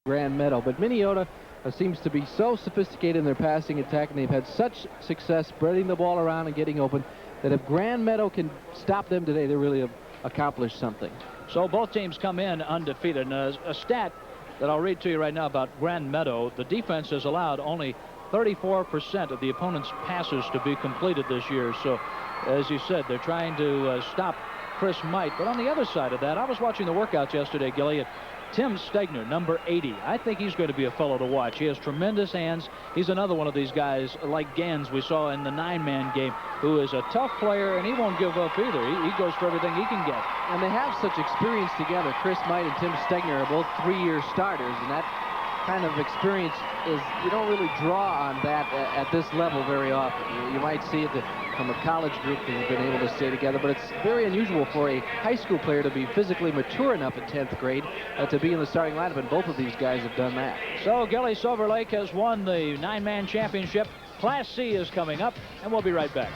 Grand Meadow. But Minneota seems to be so sophisticated in their passing attack, and they've had such success spreading the ball around and getting open, that if Grand Meadow can stop them today, they really have accomplished something. So both teams come in undefeated. And a stat that I'll read to you right now about Grand Meadow: the defense has allowed only 34% of the opponent's passes to be completed this year. So, as you said, they're trying to stop Chris Might. But on the other side of that, I was watching the workouts yesterday, Gilly, and Tim Stegner, number 80. I think he's going to be a fellow to watch. He has tremendous hands. He's another one of these guys like Gans we saw in the 9-man game, who is a tough player, and he won't give up either. He goes for everything he can get. And they have such experience together. Chris Might and Tim Stegner are both 3-year starters, and that kind of experience is, you don't really draw on that at this level very often. You might see it from a college group that have been able to stay together, but it's very unusual for a high school player to be physically mature enough in 10th grade to be in the starting lineup, and both of these guys have done that. So Gilly, Silver Lake has won the 9-man championship. Class C is coming up, and we'll be right back.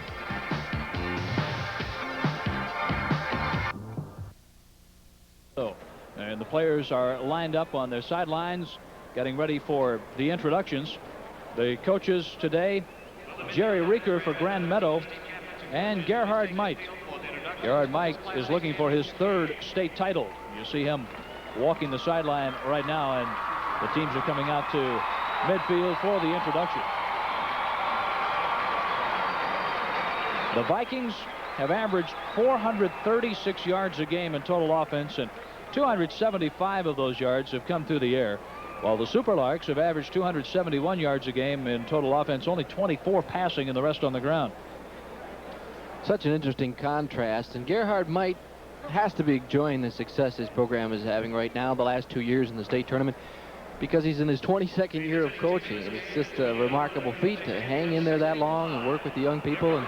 So, and the players are lined up on their sidelines, getting ready for the introductions. The coaches today: Jerry Reeker for Grand Meadow and Gerhard Might. Gerhard Might is looking for his 3rd state title. You see him walking the sideline right now, and the teams are coming out to midfield for the introduction. The Vikings have averaged 436 yards a game in total offense, and 275 of those yards have come through the air, while the Superlarks have averaged 271 yards a game in total offense, only 24 passing and the rest on the ground. Such an interesting contrast, and Gerhard Might has to be enjoying the success his program is having right now, the last 2 years in the state tournament, because he's in his 22nd year of coaching, and it's just a remarkable feat to hang in there that long and work with the young people, and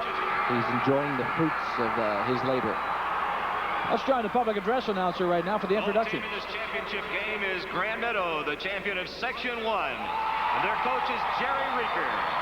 he's enjoying the fruits of his labor. Let's join the public address announcer right now for the introduction. Team in this championship game is Grand Meadow, the champion of Section 1. And their coach is Jerry Reeker.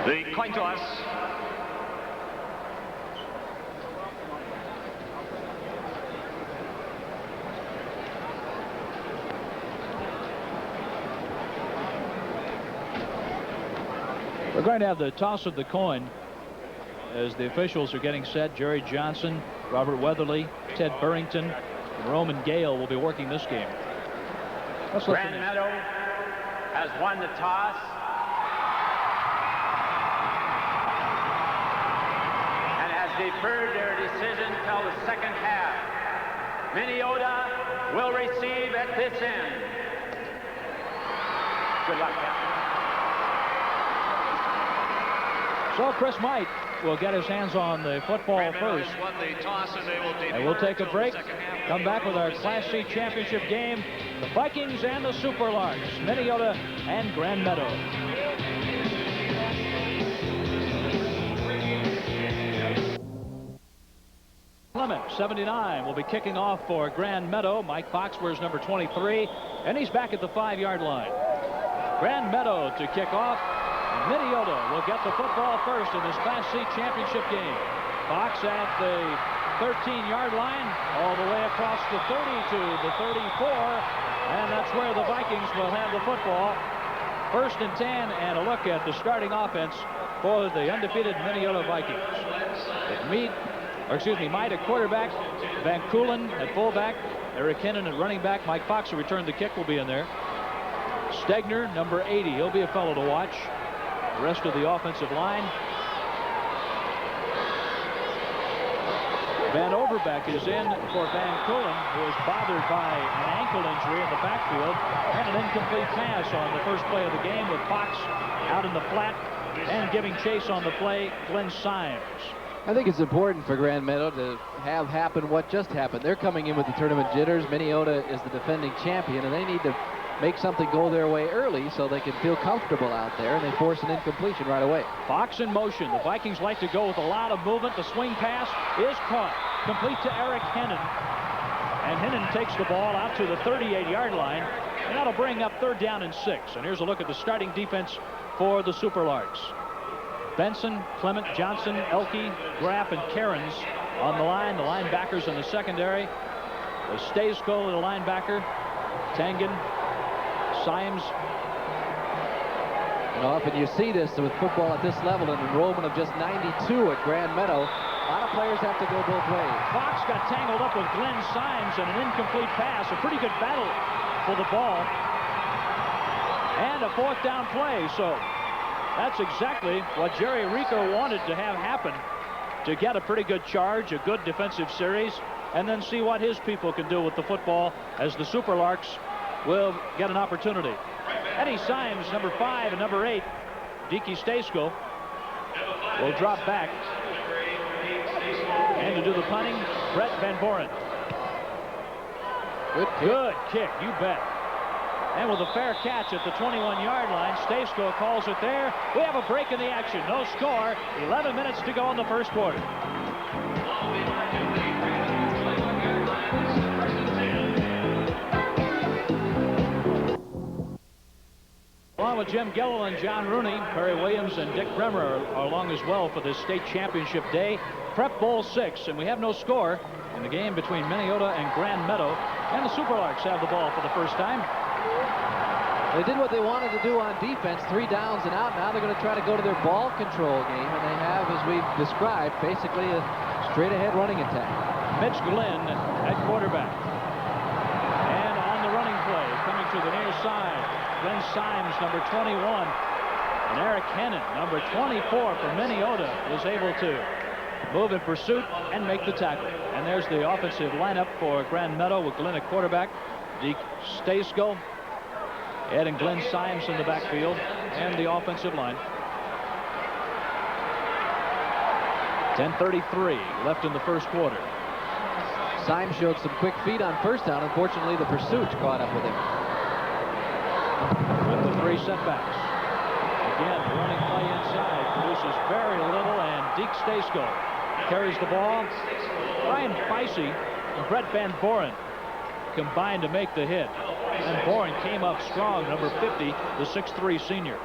The coin toss. We're going to have the toss of the coin as the officials are getting set. Jerry Johnson, Robert Weatherly, Ted Burrington, and Roman Gale will be working this game. Grand Meadow has won the toss. Deferred their decision till the second half. Minneota will receive at this end. Good luck, Captain. So Chris Might will get his hands on the football first. Won the toss, and we'll take a break. Come back with our Class C championship game. The Vikings and the Superlarks, Minneota and Grand Meadow. 79 will be kicking off for Grand Meadow. Mike Fox wears number 23, and he's back at the 5-yard line. Grand Meadow to kick off. Minneota will get the football first in this Class C championship game. Fox at the 13-yard line, all the way across the 30 to the 34, and that's where the Vikings will have the football. 1st and 10, and a look at the starting offense for the undefeated Minneota Vikings. Might at quarterback, Van Koolen at fullback, Eric Hennon at running back, Mike Fox, who returned the kick, will be in there. Stegner, number 80, he'll be a fellow to watch. The rest of the offensive line. Van Overbeck is in for Van Koolen, who is bothered by an ankle injury in the backfield, and an incomplete pass on the first play of the game, with Fox out in the flat and giving chase on the play, Glenn Symes. I think it's important for Grand Meadow to have happen what just happened. They're coming in with the tournament jitters. Minneota is the defending champion, and they need to make something go their way early so they can feel comfortable out there, and they force an incompletion right away. Fox in motion. The Vikings like to go with a lot of movement. The swing pass is caught. Complete to Eric Hennon. And Hennon takes the ball out to the 38-yard line, and that'll bring up 3rd down and 6. And here's a look at the starting defense for the Superlarks. Benson, Clement, Johnson, Elke, Graff, and Cairns on the line. The linebackers in the secondary. Staysko, the linebacker. Tangen, Symes. And often you see this with football at this level, an enrollment of just 92 at Grand Meadow. A lot of players have to go both ways. Fox got tangled up with Glenn Symes and an incomplete pass. A pretty good battle for the ball. And a 4th down play. So that's exactly what Jerry Reeker wanted to have happen, to get a pretty good charge, a good defensive series, and then see what his people can do with the football as the Superlarks will get an opportunity. Eddie Symes, number 5, and number 8, Deke Staysko, will drop back. And to do the punting, Brett Van Boren. Good kick, you bet. And with a fair catch at the 21-yard line, Staysko calls it there. We have a break in the action. No score. 11 minutes to go in the first quarter. Along with Jim Gilliland, John Rooney, Perry Williams, and Dick Bremer are along as well for this state championship day. Prep Bowl 6, and we have no score in the game between Minneota and Grand Meadow. And the Superlarks have the ball for the first time. They did what they wanted to do on defense, 3 downs and out. Now they're going to try to go to their ball control game, and they have, as we've described, basically a straight-ahead running attack. Mitch Glenn at quarterback. And on the running play, coming to the near side, Glenn Symes, number 21. And Eric Hennon, number 24 for Minneota, is able to move in pursuit and make the tackle. And there's the offensive lineup for Grand Meadow with Glenn at quarterback, Deke Staysko, Ed and Glenn Symes in the backfield, and the offensive line. 10:33 left in the first quarter. Symes showed some quick feet on first down. Unfortunately, the pursuit caught up with him. With the 3 setbacks. Again, the running play inside produces very little, and Deke Staysko carries the ball. Ryan Feisey and Brett Van Boren combined to make the hit. And Boren came up strong, number 50, the 6'3 senior.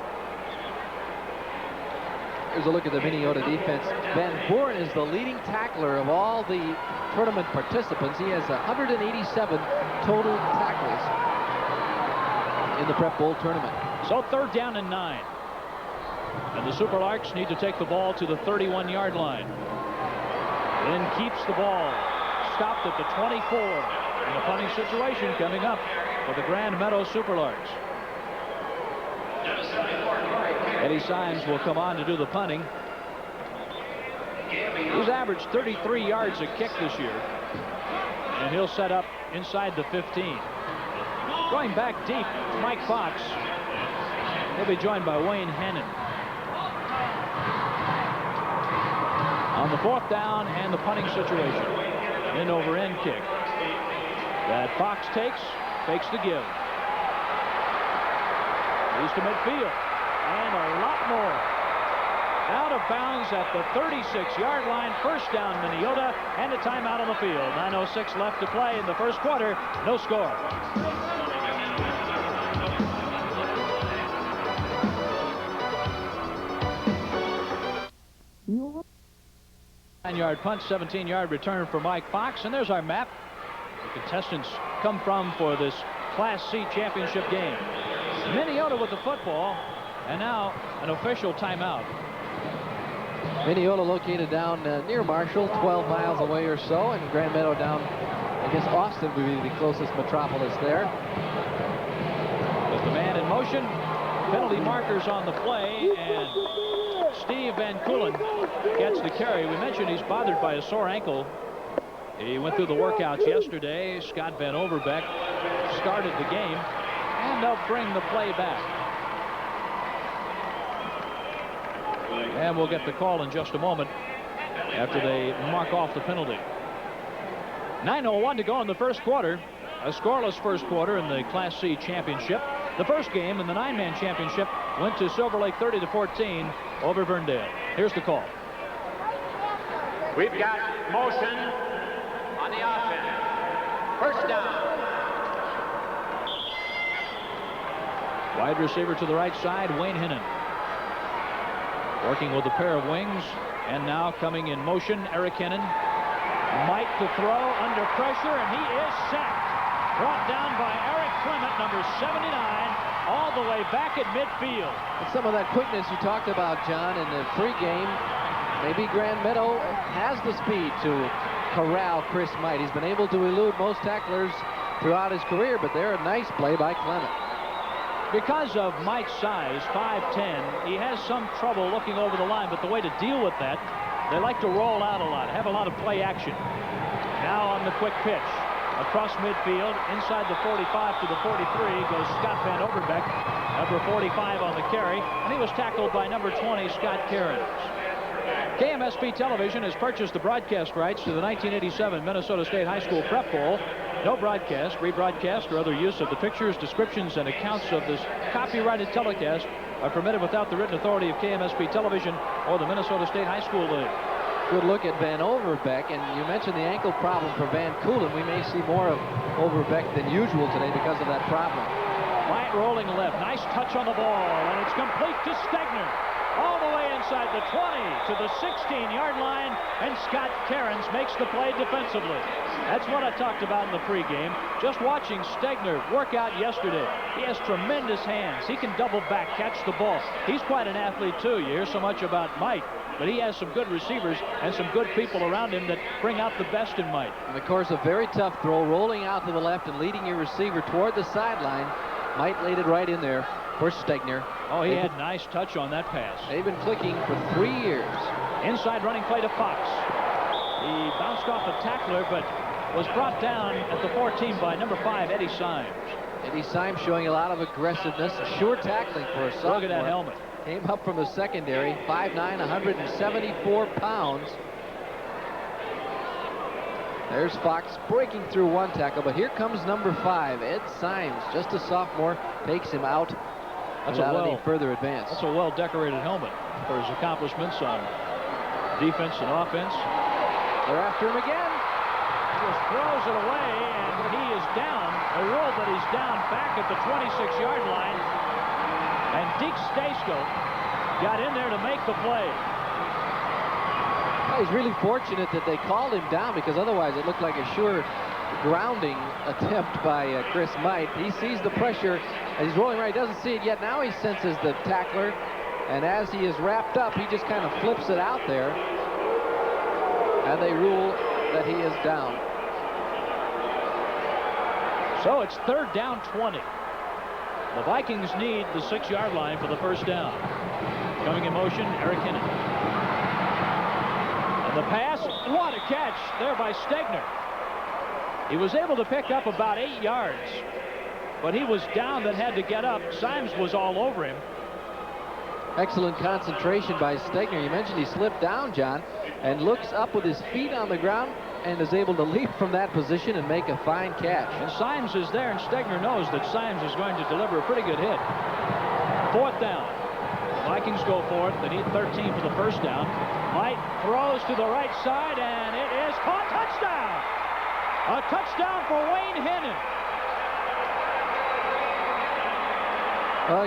Here's a look at the Minneota defense. Van Boren is the leading tackler of all the tournament participants. He has 187 total tackles in the Prep Bowl tournament. So 3rd down and 9. And the Superlarks need to take the ball to the 31-yard line. Then keeps the ball stopped at the 24. And the punting situation coming up for the Grand Meadow Superlarks. Eddie Symes will come on to do the punting. He's averaged 33 yards a kick this year. And he'll set up inside the 15. Going back deep, Mike Fox. He'll be joined by Wayne Hennon. On the 4th down and the punting situation. End over end kick that Fox takes the give. He's to midfield. And a lot more. Out of bounds at the 36-yard line. First down, Minneota, and a timeout on the field. 9:06 left to play in the first quarter. No score. 9-yard punt, 17-yard return for Mike Fox. And there's our map. The contestants come from for this Class C championship game. Minneota with the football, and now an official timeout. Minneota located down near Marshall, 12 miles away or so, and Grand Meadow down, I guess Austin would be the closest metropolis there. With the man in motion, penalty markers on the play, and Steve Van Koolen gets the carry. We mentioned he's bothered by a sore ankle. He went through the workouts yesterday. Scott Van Overbeck started the game, and they'll bring the play back. And we'll get the call in just a moment after they mark off the penalty. 9:01 to go in the first quarter. a scoreless first quarter in the Class C championship. The first game in the 9-man championship went to Silver Lake 30-14 over Verndale. Here's the call. We've got motion on the offense. First down. Wide receiver to the right side, Wayne Hennon. Working with a pair of wings, and now coming in motion, Eric Hennon. Mike to throw under pressure, and he is sacked. Brought down by Eric Clement, number 79, all the way back at midfield. And some of that quickness you talked about, John, in the pregame. Maybe Grand Meadow has the speed to corral Chris Might. He's been able to elude most tacklers throughout his career, but they're a nice play by Clement. Because of Mike's size, 5'10", he has some trouble looking over the line, but the way to deal with that, they like to roll out a lot, have a lot of play action. Now on the quick pitch. Across midfield, inside the 45 to the 43, goes Scott Van Overbeck, number 45 on the carry, and he was tackled by number 20, Scott Cairns. KMSP Television has purchased the broadcast rights to the 1987 Minnesota State High School Prep Bowl. No broadcast, rebroadcast, or other use of the pictures, descriptions, and accounts of this copyrighted telecast are permitted without the written authority of KMSP Television or the Minnesota State High School League. Good look at Van Overbeck, and you mentioned the ankle problem for Van Coolen. We may see more of Overbeck than usual today because of that problem. White rolling left, nice touch on the ball, and it's complete to Stegner. All the way inside the 20 to the 16-yard line, and Scott Cairns makes the play defensively. That's what I talked about in the pregame. Just watching Stegner work out yesterday. He has tremendous hands. He can double back, catch the ball. He's quite an athlete, too. You hear so much about Mike, but he has some good receivers and some good people around him that bring out the best in Mike. And of course, a very tough throw, rolling out to the left and leading your receiver toward the sideline. Mike laid it right in there for Stegner. Oh, he had nice touch on that pass. They've been clicking for 3 years. Inside running play to Fox. He bounced off a tackler, but was brought down at the 14 by number 5, Eddie Symes. Eddie Symes showing a lot of aggressiveness, sure tackling for a sophomore. Look at that helmet. Came up from the secondary, 5'9", 174 pounds. There's Fox breaking through one tackle, but here comes number 5, Ed Symes, just a sophomore, takes him out without any further advance. That's a well-decorated helmet for his accomplishments on defense and offense. They're after him again. He just throws it away, and he is down. A rule that he's down back at the 26-yard line. And Deke Stasko got in there to make the play. Well, he's really fortunate that they called him down, because otherwise it looked like a sure grounding attempt by Chris Might. He sees the pressure as he's rolling right. He doesn't see it yet. Now he senses the tackler, and as he is wrapped up, he just kind of flips it out there, and they rule that he is down. So it's 3rd down 20. The Vikings need the 6-yard line for the first down. Coming in motion, Eric Hennon. And the pass, what a catch there by Stegner. He was able to pick up about 8 yards, but he was down that had to get up. Symes was all over him. Excellent concentration by Stegner. You mentioned he slipped down, John, and looks up with his feet on the ground and is able to leap from that position and make a fine catch. And Symes is there, and Stegner knows that Symes is going to deliver a pretty good hit. 4th down. The Vikings go for it. They need 13 for the first down. Might throws to the right side, and it is caught. Touchdown! A touchdown for Wayne Hennon.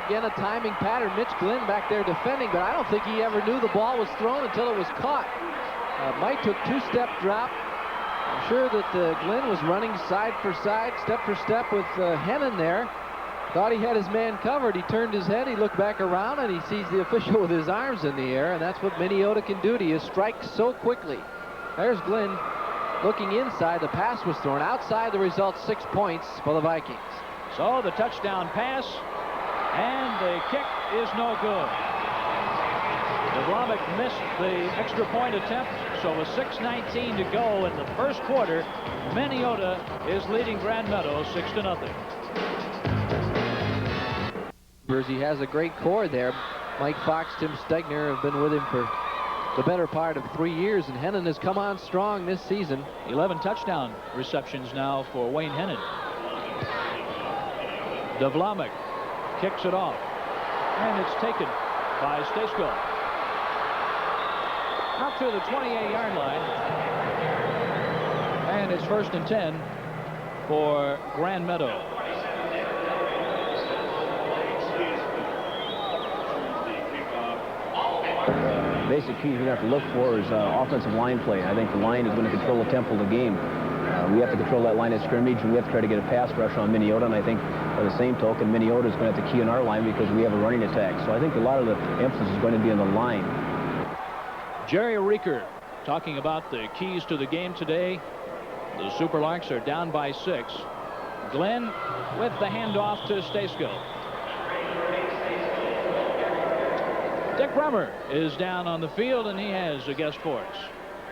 Again, a timing pattern. Mitch Glenn back there defending, but I don't think he ever knew the ball was thrown until it was caught. Mike took 2-step drop. I'm sure that Glenn was running side for side, step for step with Hennon there. Thought he had his man covered. He turned his head, he looked back around, and he sees the official with his arms in the air, and that's what Minneota can do to you, strike so quickly. There's Glenn looking inside. The pass was thrown outside. The result, 6 points for the Vikings. So the touchdown pass, and the kick is no good. Devlamic missed the extra point attempt, so with 6:19 to go in the first quarter, Minneota is leading Grand Meadow 6-0. He has a great core there. Mike Fox, Tim Stegner have been with him for the better part of 3 years, and Hennon has come on strong this season. 11 touchdown receptions now for Wayne Hennon. DeVlamik kicks it off, and it's taken by Stejskal. Out to the 28-yard line, and it's 1st and 10 for Grand Meadow. Basic key you're going to have to look for is offensive line play. I think the line is going to control the tempo of the game. We have to control that line of scrimmage, and we have to try to get a pass rush on Minneota, and I think by the same token, Minneota is going to have to key on our line because we have a running attack. So I think a lot of the emphasis is going to be on the line. Jerry Reeker talking about the keys to the game today. The Superlarks are down by 6. Glenn with the handoff to Stejskal. Dick Rummer is down on the field, and he has a guest for us.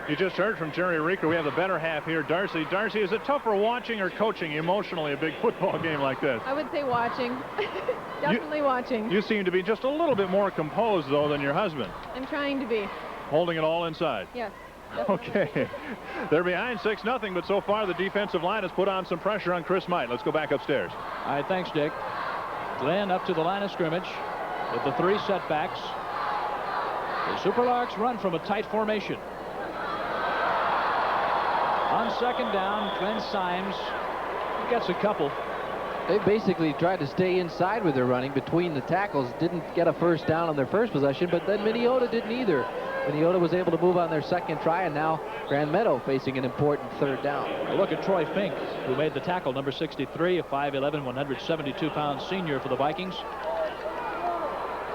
You just heard from Jerry Reeker. We have the better half here. Darcy, is it tougher watching or coaching emotionally a big football game like this? I would say watching. Definitely watching. You seem to be just a little bit more composed, though, than your husband. I'm trying to be. Holding it all inside. Yes. Definitely. Okay. They're behind 6-0, but so far the defensive line has put on some pressure on Chris Might. Let's go back upstairs. All right, thanks, Dick. Glenn up to the line of scrimmage with the 3 setbacks. The Superlarks run from a tight formation. On 2nd down, Glenn Symes gets a couple. They basically tried to stay inside with their running between the tackles. Didn't get a 1st down on their first possession, but then Minneota didn't either. Minneota was able to move on their 2nd try, and now Grand Meadow facing an important 3rd down. A look at Troy Fink, who made the tackle, number 63, a 5'11", 172-pound senior for the Vikings.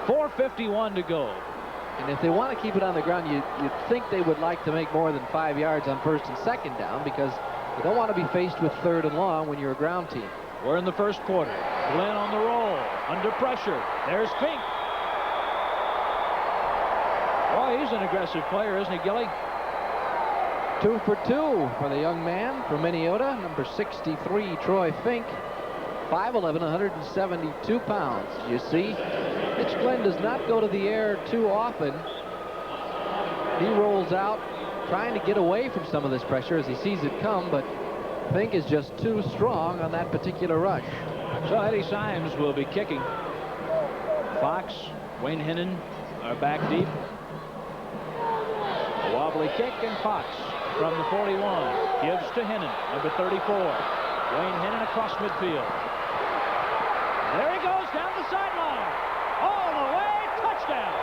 4:51 to go. And if they want to keep it on the ground, you'd think they would like to make more than 5 yards on 1st and 2nd down, because you don't want to be faced with 3rd and long when you're a ground team. We're in the 1st quarter. Glenn on the roll, under pressure. There's Fink. Boy, he's an aggressive player, isn't he, Gilly? 2 for 2 for the young man from Minneota, number 63, Troy Fink. 5'11", 172 pounds. You see, Mitch Glenn does not go to the air too often. He rolls out, trying to get away from some of this pressure as he sees it come, but Fink is just too strong on that particular rush. So Eddie Symes will be kicking. Fox, Wayne Hennon are back deep. A wobbly kick, and Fox from the 41 gives to Hennon, number 34. Wayne Hennon across midfield. There he goes down the sideline. All the way, touchdown.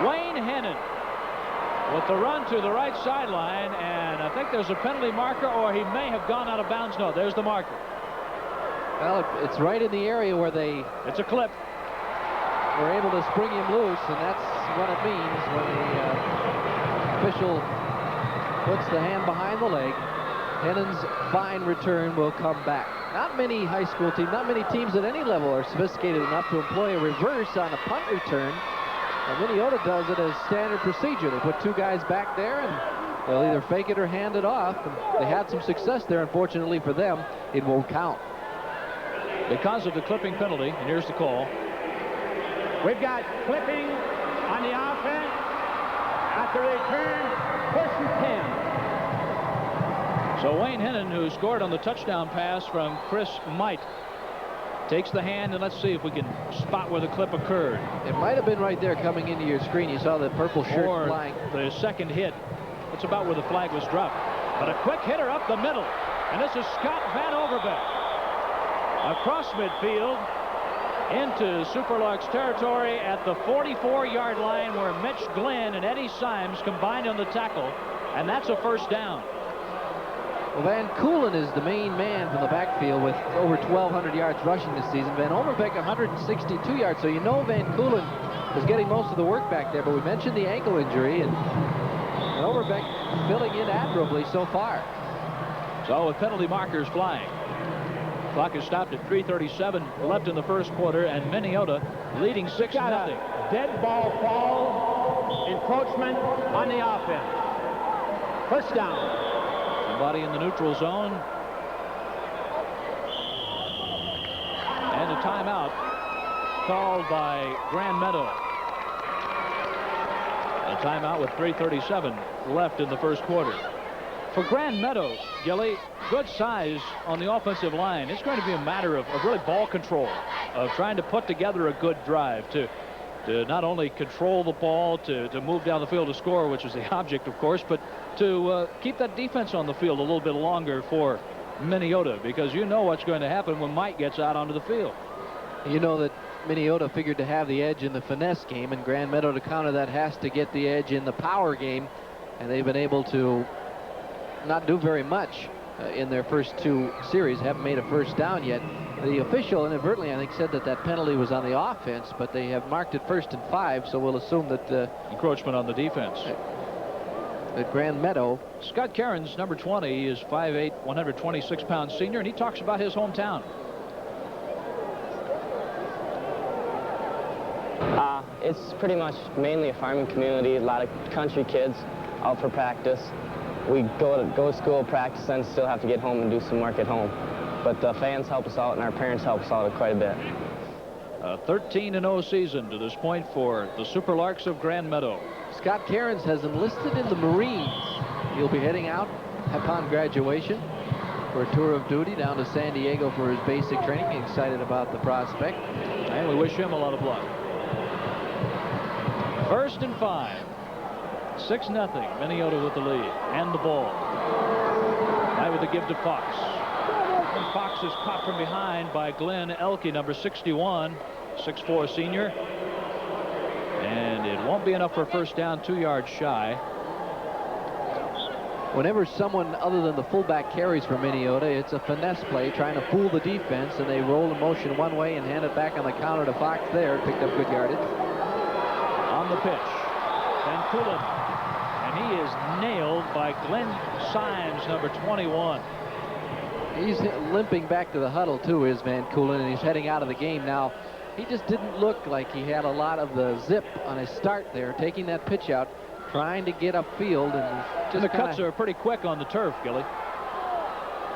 Wayne Hennon with the run to the right sideline, and I think there's a penalty marker, or he may have gone out of bounds. No, there's the marker. Well, it's right in the area where it's a clip. Were able to spring him loose, and that's what it means when the official puts the hand behind the leg. Hennon's fine return will come back. Not many high school teams, not many teams at any level are sophisticated enough to employ a reverse on a punt return. And Minneota does it as standard procedure. They put 2 guys back there, and they'll either fake it or hand it off. And they had some success there. Unfortunately for them, it won't count. Because of the clipping penalty, and here's the call. We've got clipping on the offense. At the return, 1st and 10. So Wayne Hennon, who scored on the touchdown pass from Chris Might, takes the hand, and let's see if we can spot where the clip occurred. It might have been right there coming into your screen. You saw the purple shirt or flying. The second hit. That's about where the flag was dropped. But a quick hitter up the middle. And this is Scott Van Overbeck. Across midfield into Superlarks territory at the 44-yard line, where Mitch Glenn and Eddie Symes combined on the tackle, and that's a 1st down. Well, Van Koolen is the main man from the backfield with over 1,200 yards rushing this season. Van Overbeck 162 yards, so you know Van Koolen is getting most of the work back there, but we mentioned the ankle injury, and Van Overbeck filling in admirably so far. So with penalty markers flying. Clock is stopped at 3:37 left in the 1st quarter, and Minneota leading 6-0. Dead ball fall, encroachment on the offense. 1st down. Somebody in the neutral zone. And a timeout called by Grand Meadow. A timeout with 3:37 left in the first quarter. For Grand Meadow, Gilly, good size on the offensive line. It's going to be a matter of really ball control, of trying to put together a good drive to not only control the ball, to move down the field to score, which is the object, of course, but to keep that defense on the field a little bit longer for Minneota, because you know what's going to happen when Mike gets out onto the field. You know that Minneota figured to have the edge in the finesse game, and Grand Meadow, to counter that, has to get the edge in the power game, and they've been able to not do very much in their first two series. Haven't made a first down yet. The official inadvertently, I think, said that that penalty was on the offense, but they have marked it 1st and 5, so we'll assume that encroachment on the defense. That Grand Meadow. Scott Cairns, number 20, is 5'8", 126-pound senior, and he talks about his hometown. It's pretty much mainly a farming community. A lot of country kids out for practice. We go to school, practice, and still have to get home and do some work at home. But the fans help us out, and our parents help us out quite a bit. A 13-0 season to this point for the Super Larks of Grand Meadow. Scott Cairns has enlisted in the Marines. He'll be heading out upon graduation for a tour of duty down to San Diego for his basic training. Excited about the prospect. And we wish him a lot of luck. 1st and 5. 6-0. Minneota with the lead and the ball. Now with the give to Fox. And Fox is caught from behind by Glenn Elke, number 61, 6'4" senior. And it won't be enough for a first down, 2 yards shy. Whenever someone other than the fullback carries for Minneota, it's a finesse play trying to fool the defense, and they roll in motion one way and hand it back on the counter to Fox there. Picked up good yardage. On the pitch, Van Koolen, and he is nailed by Glenn Symes, number 21. He's limping back to the huddle too, is Van Koolen, and he's heading out of the game now. He just didn't look like he had a lot of the zip on his start there, taking that pitch out, trying to get upfield, and just the cuts are pretty quick on the turf, Gilly.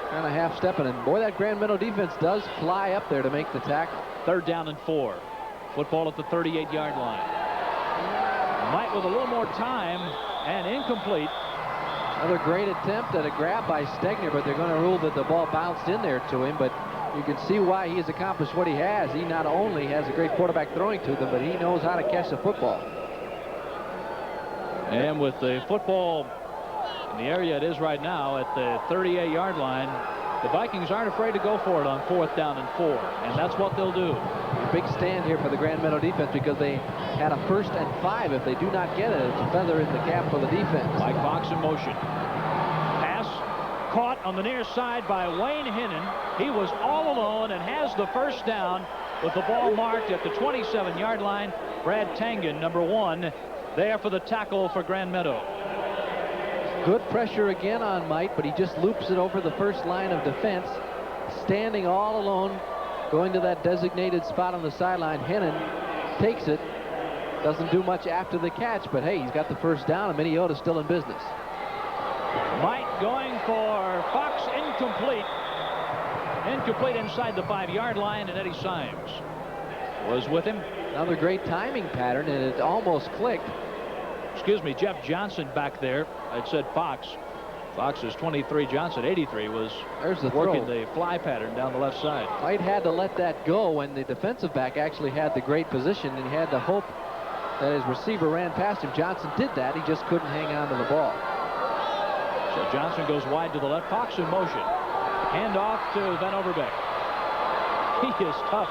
Kind of half-stepping, and boy, that Grand Meadow defense does fly up there to make the tackle. 3rd down and 4. Football at the 38-yard line. Mike with a little more time, and incomplete. Another great attempt at a grab by Stegner, but they're going to rule that the ball bounced in there to him. But you can see why he has accomplished what he has. He not only has a great quarterback throwing to them, but he knows how to catch the football. And with the football in the area it is right now at the 38-yard line, the Vikings aren't afraid to go for it on 4th down and 4, and that's what they'll do. A big stand here for the Grand Meadow defense, because they had a 1st and 5. If they do not get it, it's a feather in the cap for the defense. Mike Fox in motion. Pass caught on the near side by Wayne Hinnon. He was all alone and has the first down with the ball marked at the 27-yard line. Brad Tangen, number 1, there for the tackle for Grand Meadow. Good pressure again on Mike, but he just loops it over the first line of defense. Standing all alone, going to that designated spot on the sideline. Hennon takes it. Doesn't do much after the catch, but hey, he's got the first down, and Minneota's still in business. Mike going for Fox, incomplete. Incomplete inside the 5-yard line, and Eddie Symes was with him. Another great timing pattern, and it almost clicked. Excuse me, Jeff Johnson back there. I said Fox. Fox is 23. Johnson, 83, was working the fly pattern down the left side. White had to let that go when the defensive back actually had the great position, and he had to hope that his receiver ran past him. Johnson did that. He just couldn't hang on to the ball. So Johnson goes wide to the left. Fox in motion. Hand off to Van Overbeek. He is tough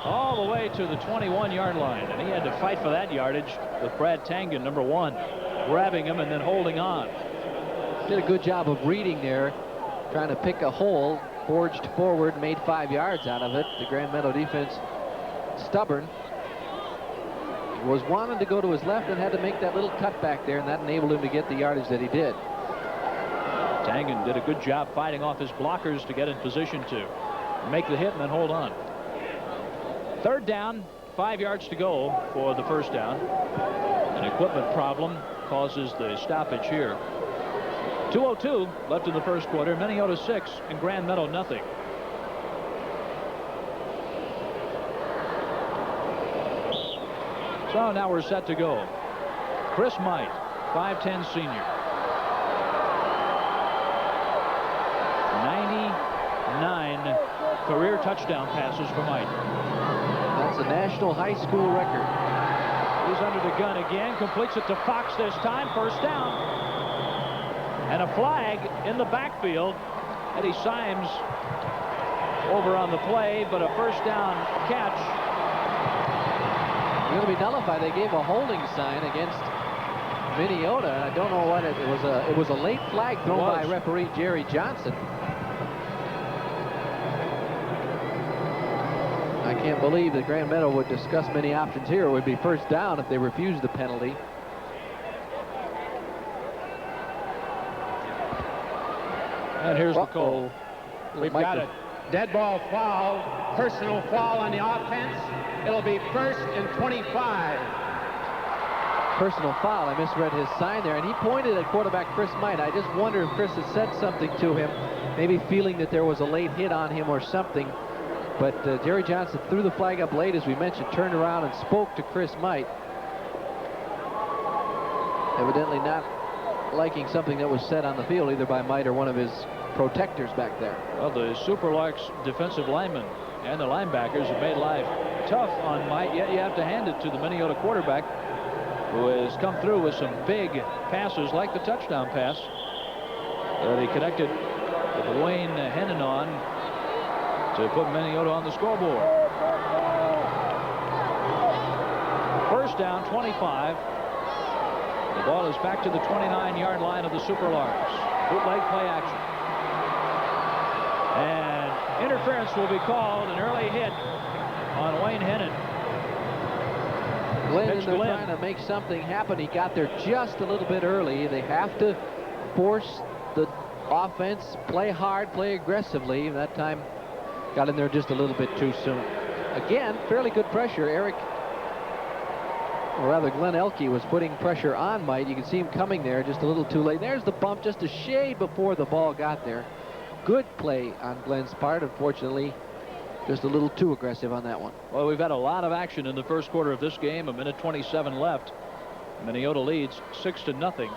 all the way to the 21-yard line, and he had to fight for that yardage with Brad Tangen, number 1, grabbing him and then holding on. Did a good job of reading there, trying to pick a hole, forged forward, made 5 yards out of it. The Grand Meadow defense stubborn. He was wanting to go to his left and had to make that little cut back there, and that enabled him to get the yardage that he did. Tangen did a good job fighting off his blockers to get in position to make the hit and then hold on. 3rd down, 5 yards to go for the first down. An equipment problem causes the stoppage here. 2:02 left in the first quarter. Minneota 6 and Grand Meadow nothing. So now we're set to go. Chris Might, 5'10" senior. 99 career touchdown passes for Might. That's a national high school record. He's under the gun again, completes it to Fox this time, first down. And a flag in the backfield. Eddie Symes over on the play, but a first down catch. Going to be nullified. They gave a holding sign against Minneota, and I don't know what it was. It was a late flag thrown by referee Jerry Johnson. I can't believe that Grand Meadow would discuss many options here. It would be first down if they refused the penalty. And here's the call. We've got a dead ball foul, personal foul on the offense. It'll be 1st and 25. Personal foul. I misread his sign there, and he pointed at quarterback Chris Might. I just wonder if Chris has said something to him, maybe feeling that there was a late hit on him or something. But Jerry Johnson threw the flag up late, as we mentioned, turned around and spoke to Chris Might. Evidently not liking something that was said on the field, either by Might or one of his protectors back there. Well, the Superlarks defensive linemen and the linebackers have made life tough on Might, yet you have to hand it to the Minneota quarterback, who has come through with some big passes, like the touchdown pass that he connected with Wayne Hennon on to put Minneota on the scoreboard. First down, 25. The ball is back to the 29-yard line of the Superlarks. Bootleg play action. And interference will be called, an early hit on Wayne Hennon. Glenn, and they're trying to make something happen. He got there just a little bit early. They have to force the offense, play hard, play aggressively. That time got in there just a little bit too soon. Again, fairly good pressure. Glenn Elkey was putting pressure on Might. You can see him coming there just a little too late. There's the bump just a shade before the ball got there. Good play on Glenn's part. Unfortunately, just a little too aggressive on that one. Well, we've had a lot of action in the first quarter of this game. 1:27 left. Minneota leads 6-0.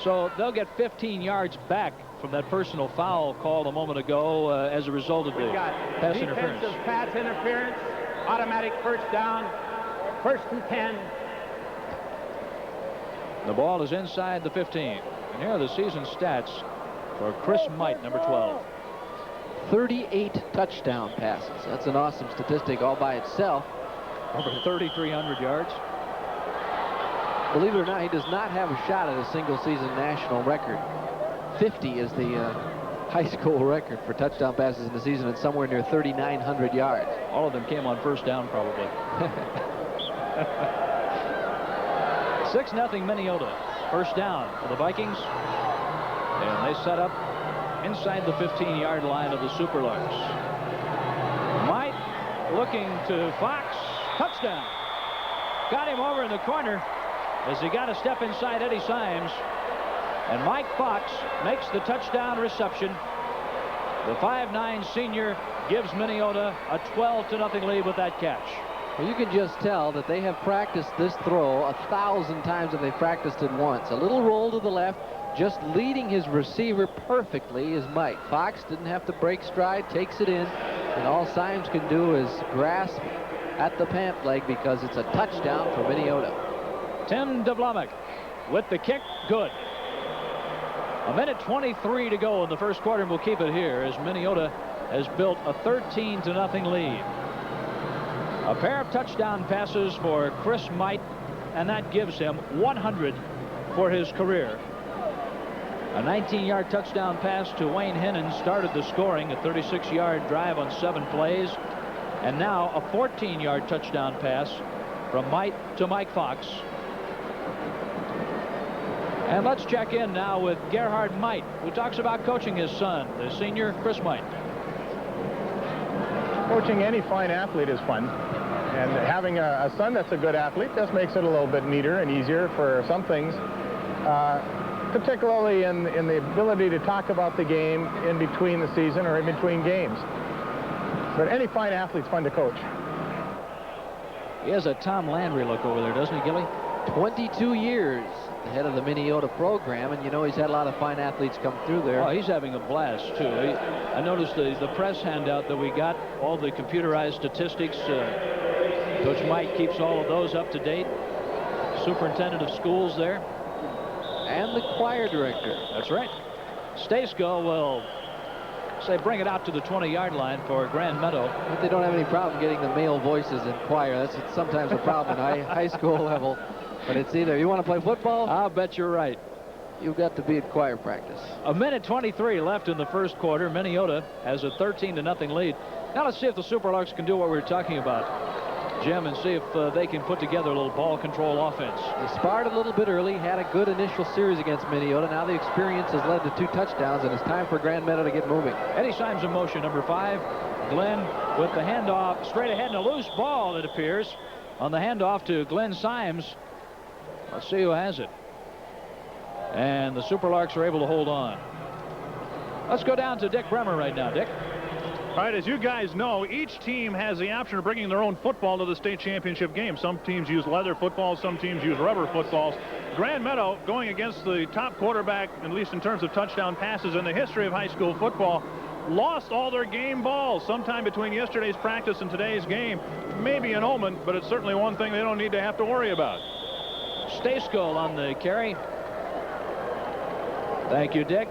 So they'll get 15 yards back from that personal foul called a moment ago as a result of the pass interference. Defensive pass interference, automatic first down, 1st and 10. The ball is inside the 15. And here are the season stats for Chris Might, number 12. 38 touchdown passes. That's an awesome statistic all by itself. Over 3,300 yards. Believe it or not, he does not have a shot at a single season national record. 50 is the high school record for touchdown passes in the season, and somewhere near 3,900 yards. All of them came on first down, probably. 6-0 Minneota. First down for the Vikings. And they set up inside the 15-yard line of the Superlarks. Might looking to Fox. Touchdown. Got him over in the corner as he got a step inside Eddie Symes. And Mike Fox makes the touchdown reception. The 5'9" senior gives Minneota a 12-0 lead with that catch. Well, you can just tell that they have practiced this throw 1,000 times if they practiced it once. A little roll to the left, just leading his receiver perfectly is Mike. Fox didn't have to break stride, takes it in, and all Symes can do is grasp at the pant leg because it's a touchdown for Minneota. Tim DeVlamek with the kick, good. 1:23 to go in the first quarter, and we'll keep it here as Minneota has built a 13-0 lead. A pair of touchdown passes for Chris Might, and that gives him 100 for his career. A 19-yard touchdown pass to Wayne Hennon started the scoring, a 36-yard drive on 7 plays. And now a 14-yard touchdown pass from Might to Mike Fox. And let's check in now with Gerhard Might, who talks about coaching his son, the senior Chris Might. Coaching any fine athlete is fun. And having a son that's a good athlete just makes it a little bit neater and easier for some things. Particularly in the ability to talk about the game in between the season or in between games. But any fine athlete's fun to coach. He has a Tom Landry look over there, doesn't he, Gilly? 22 years ahead of the Minneota program, and you know he's had a lot of fine athletes come through there. Oh, he's having a blast too. I noticed the press handout that we got, all the computerized statistics. Coach Mike keeps all of those up to date. Superintendent of schools there. And the choir director. That's right. Staceco will say bring it out to the 20-yard line for Grand Meadow. But they don't have any problem getting the male voices in choir. That's sometimes a problem at high school level. But it's either you want to play football. I'll bet you're right. You've got to be at choir practice. A minute 23 left in the first quarter. Minneota has a 13-0 lead. Now let's see if the Superlarks can do what we were talking about, Jim, and see if they can put together a little ball control offense. They sparred a little bit early, had a good initial series against Minneota. Now the experience has led to 2 touchdowns, and it's time for Grand Meadow to get moving. Eddie Symes in motion, number 5. Glenn with the handoff straight ahead, and a loose ball, it appears, on the handoff to Glenn Symes. Let's see who has it. And the Superlarks are able to hold on. Let's go down to Dick Bremer right now. Dick. All right, as you guys know, each team has the option of bringing their own football to the state championship game. Some teams use leather footballs, some teams use rubber footballs. Grand Meadow, going against the top quarterback, at least in terms of touchdown passes in the history of high school football, lost all their game balls sometime between yesterday's practice and today's game. Maybe an omen, but it's certainly one thing they don't need to have to worry about. Staceco on the carry. Thank you, Dick.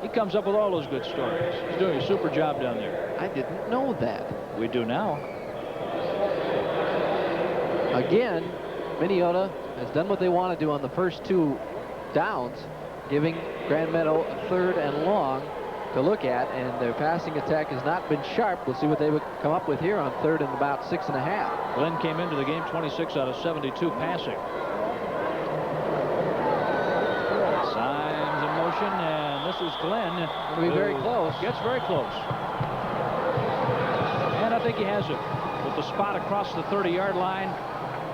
He comes up with all those good stories. He's doing a super job down there. I didn't know that. We do now. Again, Minneota has done what they want to do on the first 2 downs, giving Grand Meadow a 3rd and long to look at, and their passing attack has not been sharp. We'll see what they would come up with here on 3rd and about 6.5. Glenn came into the game 26 out of 72 passing. Symes in motion, and this is Glenn. It'll be very close. Gets very close. And I think he has it. With the spot across the 30-yard line,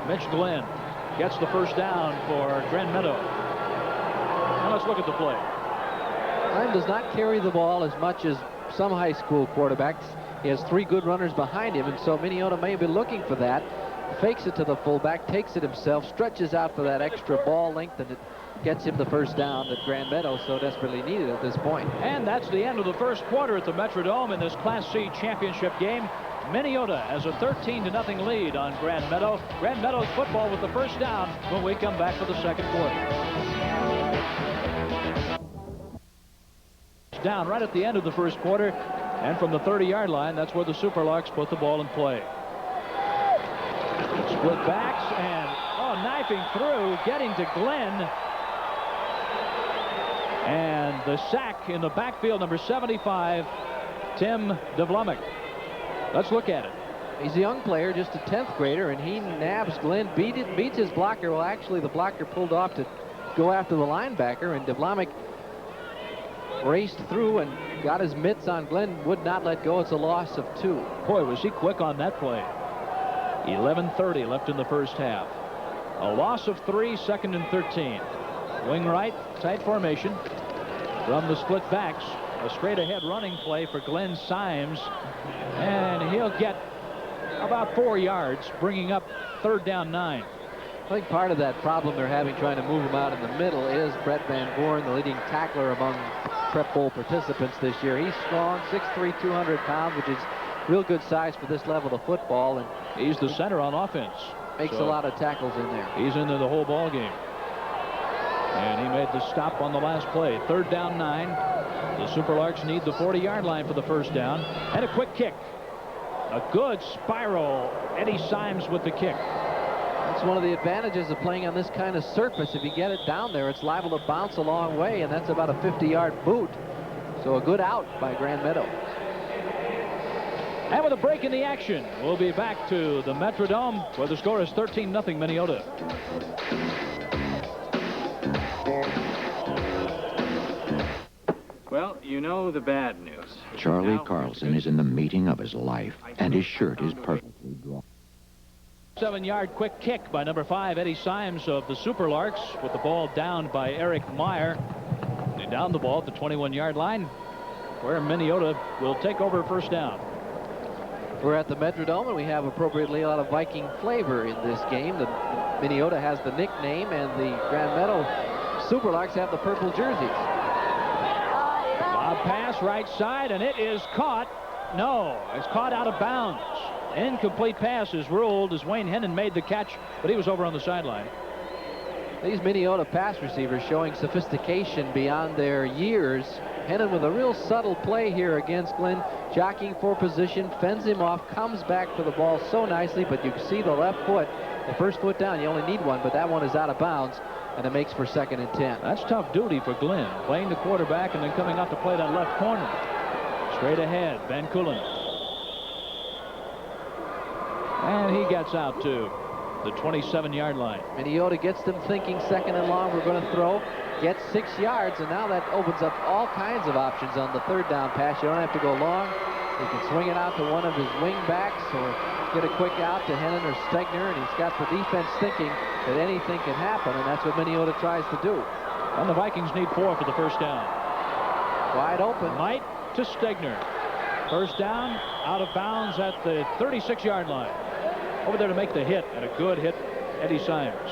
Mitch Glenn gets the first down for Grand Meadow. Now let's look at the play. Glenn does not carry the ball as much as some high school quarterbacks. He has 3 good runners behind him, and so Minneota may be looking for that. Fakes it to the fullback, takes it himself, stretches out for that extra ball length, and it gets him the first down that Grand Meadow so desperately needed at this point. And that's the end of the first quarter at the Metrodome in this Class C championship game. Minneota has a 13-0 lead on Grand Meadow. Grand Meadow's football with the first down when we come back for the second quarter. Down right at the end of the first quarter, and from the 30-yard line, that's where the Superlarks put the ball in play. Split backs, and knifing through, getting to Glenn. And the sack in the backfield, number 75, Tim DeVlumik. Let's look at it. He's a young player, just a 10th grader, and he nabs Glenn, beats his blocker. Well, actually, the blocker pulled off to go after the linebacker, and DeVlumik raced through and got his mitts on Glenn, would not let go. It's a loss of 2. Boy, was he quick on that play. 11:30 left in the first half. A loss of 3, 2nd and 13. Wing right, tight formation. From the split backs, a straight ahead running play for Glenn Symes, and he'll get about 4 yards, bringing up 3rd down 9. I think part of that problem they're having trying to move him out in the middle is Brett Van Born, the leading tackler among Prep Bowl participants this year. He's strong, 6'3", 200 pounds, which is real good size for this level of football, and he's the center on offense. Makes a lot of tackles in there. He's into the whole ball game. And he made the stop on the last play. 3rd down 9. The Superlarks need the 40-yard line for the first down. And a quick kick. A good spiral. Eddie Symes with the kick. That's one of the advantages of playing on this kind of surface. If you get it down there, it's liable to bounce a long way, and that's about a 50-yard boot. So a good out by Grand Meadow. And with a break in the action, we'll be back to the Metrodome, where the score is 13-0 Minneota. Well, you know the bad news. Charlie Carlson is in the meeting of his life, and his shirt is perfectly drawn. 7-yard quick kick by number 5, Eddie Symes of the Superlarks, with the ball downed by Eric Meyer. They down the ball at the 21-yard line, where Minneota will take over first down. We're at the Metrodome, and we have appropriately a lot of Viking flavor in this game. The Minneota has the nickname, and the Grand Meadow Superlarks have the purple jerseys. Lob pass right side, and it is caught. No, it's caught out of bounds. Incomplete pass is ruled as Wayne Hennon made the catch, but he was over on the sideline. These Minneota pass receivers showing sophistication beyond their years. Hennon with a real subtle play here against Glenn, jockeying for position, fends him off, comes back for the ball so nicely, but you can see the left foot, the first foot down, you only need one, but that one is out of bounds, and it makes for 2nd and 10. That's tough duty for Glenn, playing the quarterback and then coming out to play that left corner. Straight ahead, Van Koolen. And he gets out to the 27-yard line. Minneota gets them thinking 2nd and long, we're going to throw, gets 6 yards, and now that opens up all kinds of options on the 3rd down pass. You don't have to go long. He can swing it out to one of his wing backs or get a quick out to Hennon or Stegner, and he's got the defense thinking that anything can happen, and that's what Minneota tries to do. And the Vikings need 4 for the first down. Wide open. Might to Stegner. First down, out of bounds at the 36-yard line. Over there to make the hit, and a good hit, Eddie Symes.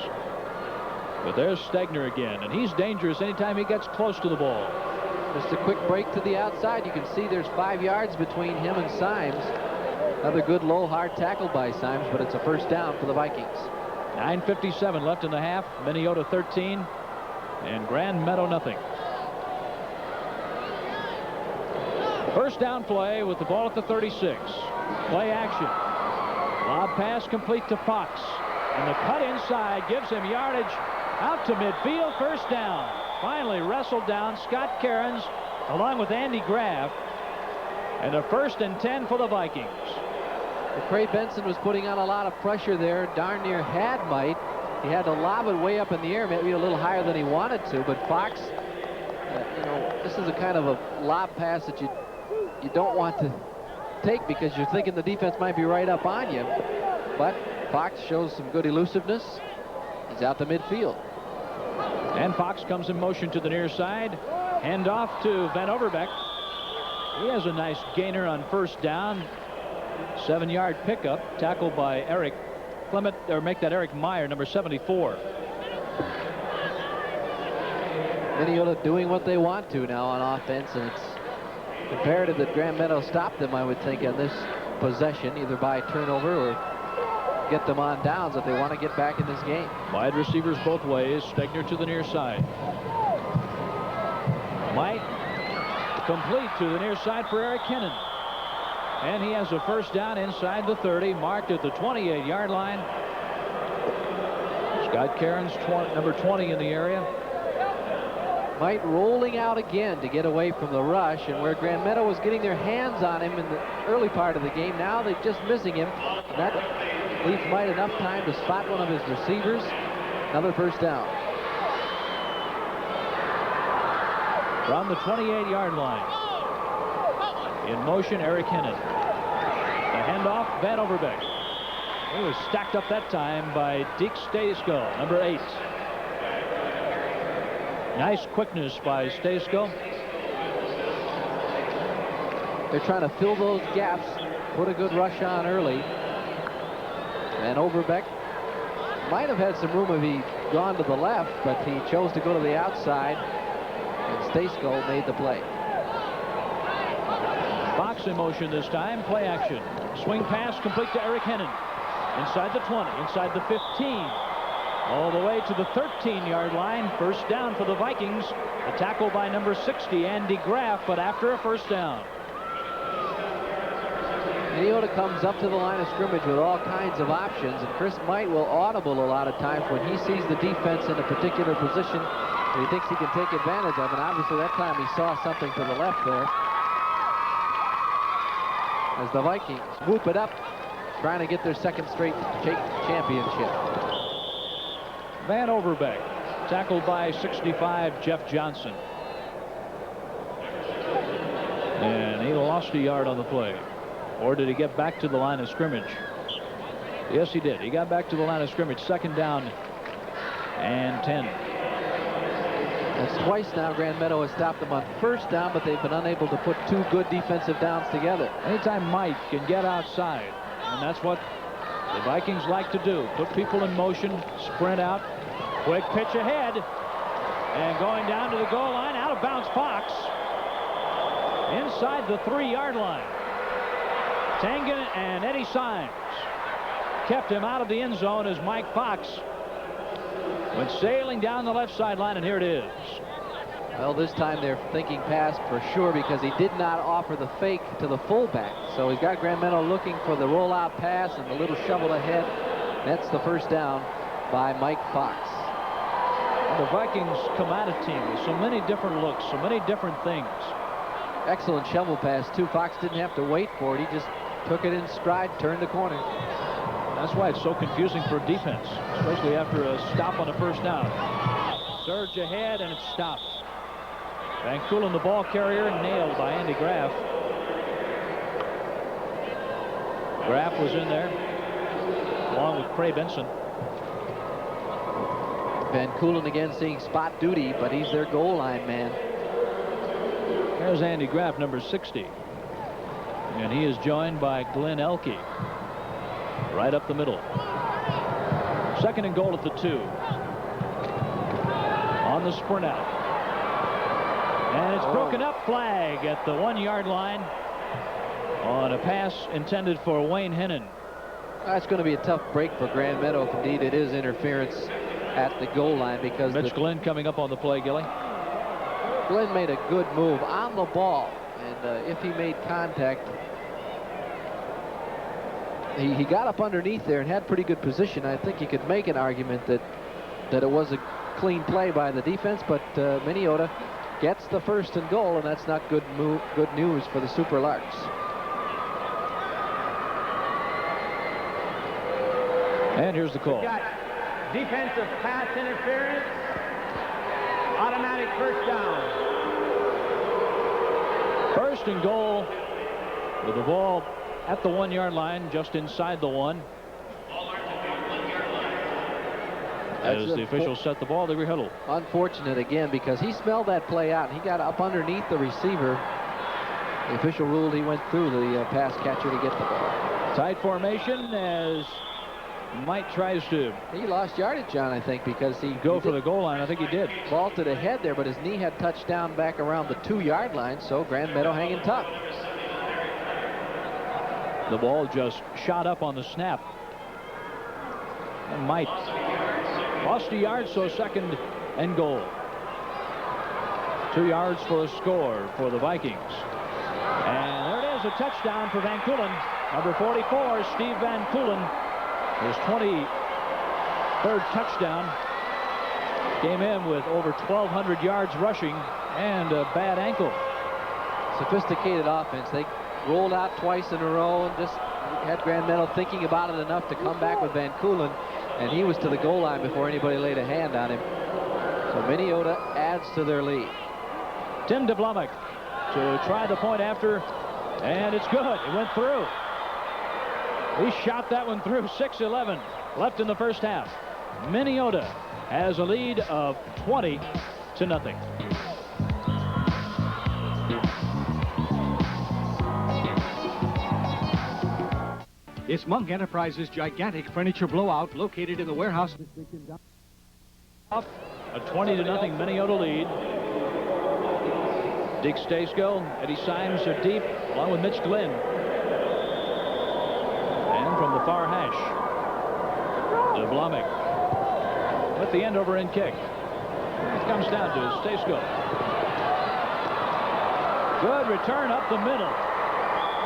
But there's Stegner again, and he's dangerous anytime he gets close to the ball. Just a quick break to the outside. You can see there's 5 yards between him and Symes. Another good low hard tackle by Symes, but it's a first down for the Vikings. 9:57 left in the half. Minneota 13 and Grand Meadow nothing. First down play with the ball at the 36. Play action. Lob pass complete to Fox, and the cut inside gives him yardage out to midfield. First down. Finally wrestled down Scott Cairns along with Andy Graff, and a 1st and 10 for the Vikings. Well, Cray Benson was putting on a lot of pressure there. Darn near had Might. He had to lob it way up in the air, maybe a little higher than he wanted to, but Fox, you know, this is a kind of a lob pass that you don't want to take because you're thinking the defense might be right up on you. But Fox shows some good elusiveness. He's out to midfield. And Fox comes in motion to the near side. Hand off to Van Overbeck. He has a nice gainer on first down. 7-yard pickup, tackled by Eric Clement, or make that Eric Meyer, number 74. Minneota doing what they want to now on offense, and it's imperative that Grand Meadow stop them, I would think, on this possession, either by turnover or get them on downs if they want to get back in this game. Wide receivers both ways. Stegner to the near side. Might complete to the near side for Eric Hennon. And he has a first down inside the 30, marked at the 28-yard line. Scott Cairns, number 20 in the area. Might rolling out again to get away from the rush, and where Grand Meadow was getting their hands on him in the early part of the game, now they're just missing him. And that leaves Might enough time to spot one of his receivers. Another first down. From the 28-yard line. In motion, Eric Hennon. The handoff, Van Overbeck. He was stacked up that time by Deke Stayskull, number 8. Nice quickness by Stayskull. They're trying to fill those gaps, put a good rush on early. And Overbeck might have had some room if he'd gone to the left, but he chose to go to the outside, and Stayskull made the play. Fox in motion this time. Play action. Swing pass complete to Eric Hennon. Inside the 20, inside the 15. All the way to the 13-yard line. First down for the Vikings. A tackle by number 60, Andy Graff, but after a first down. Minneota comes up to the line of scrimmage with all kinds of options, and Chris Might will audible a lot of times when he sees the defense in a particular position that he thinks he can take advantage of, and obviously that time he saw something to the left there. As the Vikings whoop it up, trying to get their 2nd straight championship. Van Overbeck, tackled by 65, Jeff Johnson. And he lost a yard on the play. Or did he get back to the line of scrimmage? Yes, he did. He got back to the line of scrimmage. 2nd down and 10. That's twice now Grand Meadow has stopped them on first down, but they've been unable to put two good defensive downs together. Anytime Mike can get outside, and that's what the Vikings like to do. Put people in motion, sprint out, quick pitch ahead, and going down to the goal line, out of bounds Fox. Inside the 3-yard line. Tangen and Eddie Symes kept him out of the end zone as Mike Fox went sailing down the left sideline, and here it is. Well, this time they're thinking pass for sure because he did not offer the fake to the fullback. So he's got Grand Meadow looking for the rollout pass and the little shovel ahead. That's the first down by Mike Fox. The Vikings come out of team with so many different looks, so many different things. Excellent shovel pass, too. Fox didn't have to wait for it. He just took it in stride, turned the corner. That's why it's so confusing for defense, especially after a stop on a first down. Surge ahead, and it stops. Van Koolen, the ball carrier, nailed by Andy Graff. Graff was in there, along with Cray Benson. Van Koolen again seeing spot duty, but he's their goal line man. There's Andy Graff, number 60. And he is joined by Glenn Elkey. Right up the middle. Second and goal at the 2. On the sprint out. And it's broken up. Flag at the 1-yard line on a pass intended for Wayne Hennon. That's going to be a tough break for Grand Meadow if indeed it is interference at the goal line, because Mitch Glenn coming up on the play, Gilly. Glenn made a good move on the ball, and if he made contact, he got up underneath there and had pretty good position. I think you could make an argument that it was a clean play by the defense, but Minneota gets the first and goal, and that's not good news for the Super Larks. And here's the call. Defensive pass interference. Automatic first down. First and goal with the ball at the 1-yard line, just inside the 1. As the officials set the ball, they rehuddle. Unfortunate again, because he smelled that play out. He got up underneath the receiver. The official ruled he went through the pass catcher to get the ball. Tight formation as Mike tries to. He lost yardage, John, I think, because he go for the goal line. I think he did. Vaulted ahead there, but his knee had touched down back around the 2-yard line, so Grand Meadow hanging tough. The ball just shot up on the snap. And Mike lost a yard, so second and goal. 2 yards for a score for the Vikings. And there it is, a touchdown for Van Koolen. Number 44, Steve Van Koolen. His 23rd touchdown. Came in with over 1,200 yards rushing and a bad ankle. Sophisticated offense. They rolled out twice in a row and just had Grand Meadow thinking about it enough to come back with Van Koolen, and he was to the goal line before anybody laid a hand on him. So Minneota adds to their lead. Tim DeBlumik to try the point after, and it's good. It went through. He shot that one through. 6:11 left in the first half. Minneota has a lead of 20-0. It's Monk Enterprises' gigantic furniture blowout located in the warehouse district in Dallas. Up a 20-0 Minneota lead. Dick Stacegill, Eddie Symes are deep, along with Mitch Glenn. And from the far hash, DeBlumik with the end over end kick. It comes down to Stacegill. Good return up the middle.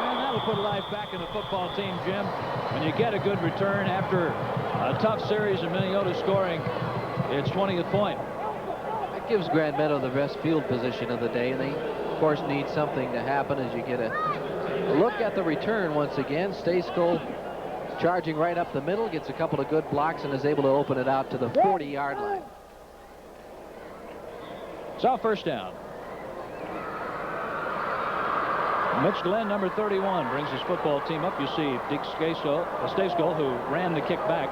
And that'll put life back in the football team, Jim. When you get a good return after a tough series of Minneota scoring its 20th point. That gives Grand Meadow the best field position of the day, and they, of course, need something to happen as you get a look at the return once again. Stacegill charging right up the middle, gets a couple of good blocks, and is able to open it out to the 40-yard line. So first down. Mitch Glenn, number 31, brings his football team up. You see Dick Stacegill, who ran the kick back.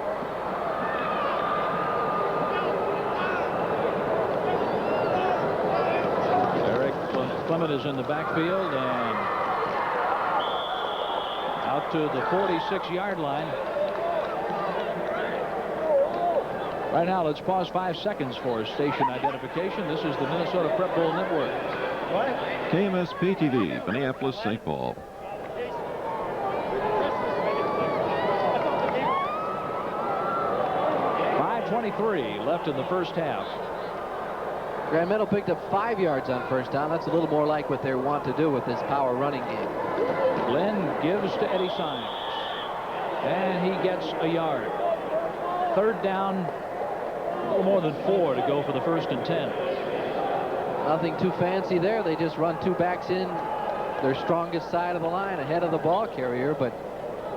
McDermott is in the backfield and out to the 46-yard line. Right now, let's pause 5 seconds for station identification. This is the Minnesota Prep Bowl Network. KMSP TV, Minneapolis, St. Paul. .23 left in the first half. Grand Meadow picked up 5 yards on first down. That's a little more like what they want to do with this power running game. Glenn gives to Eddie Symes, and he gets a yard. Third down, a little more than 4 to go for the 1st and 10. Nothing too fancy there. They just run 2 backs in their strongest side of the line ahead of the ball carrier, but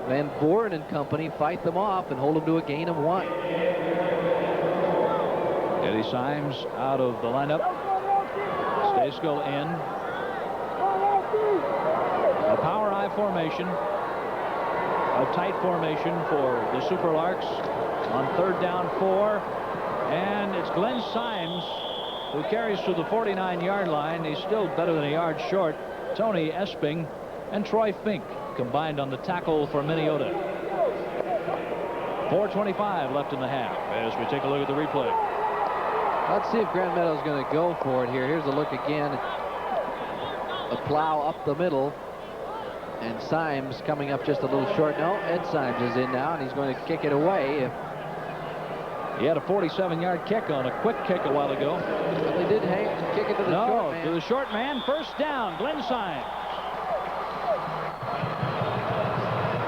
Van Boren and company fight them off and hold them to a gain of 1. Eddie Symes out of the lineup. Stayskill in. A power I formation. A tight formation for the Super Larks on 3rd down 4. And it's Glenn Symes who carries to the 49-yard line. He's still better than a yard short. Tony Esping and Troy Fink combined on the tackle for Minneota. 4:25 left in the half as we take a look at the replay. Let's see if Grand Meadow's going to go for it here. Here's a look again. A plow up the middle. And Symes coming up just a little short. No, Ed Symes is in now, and he's going to kick it away. He had a 47-yard kick on a quick kick a while ago. Well, they did kick it to the short man. To the short man. First down, Glenn Symes.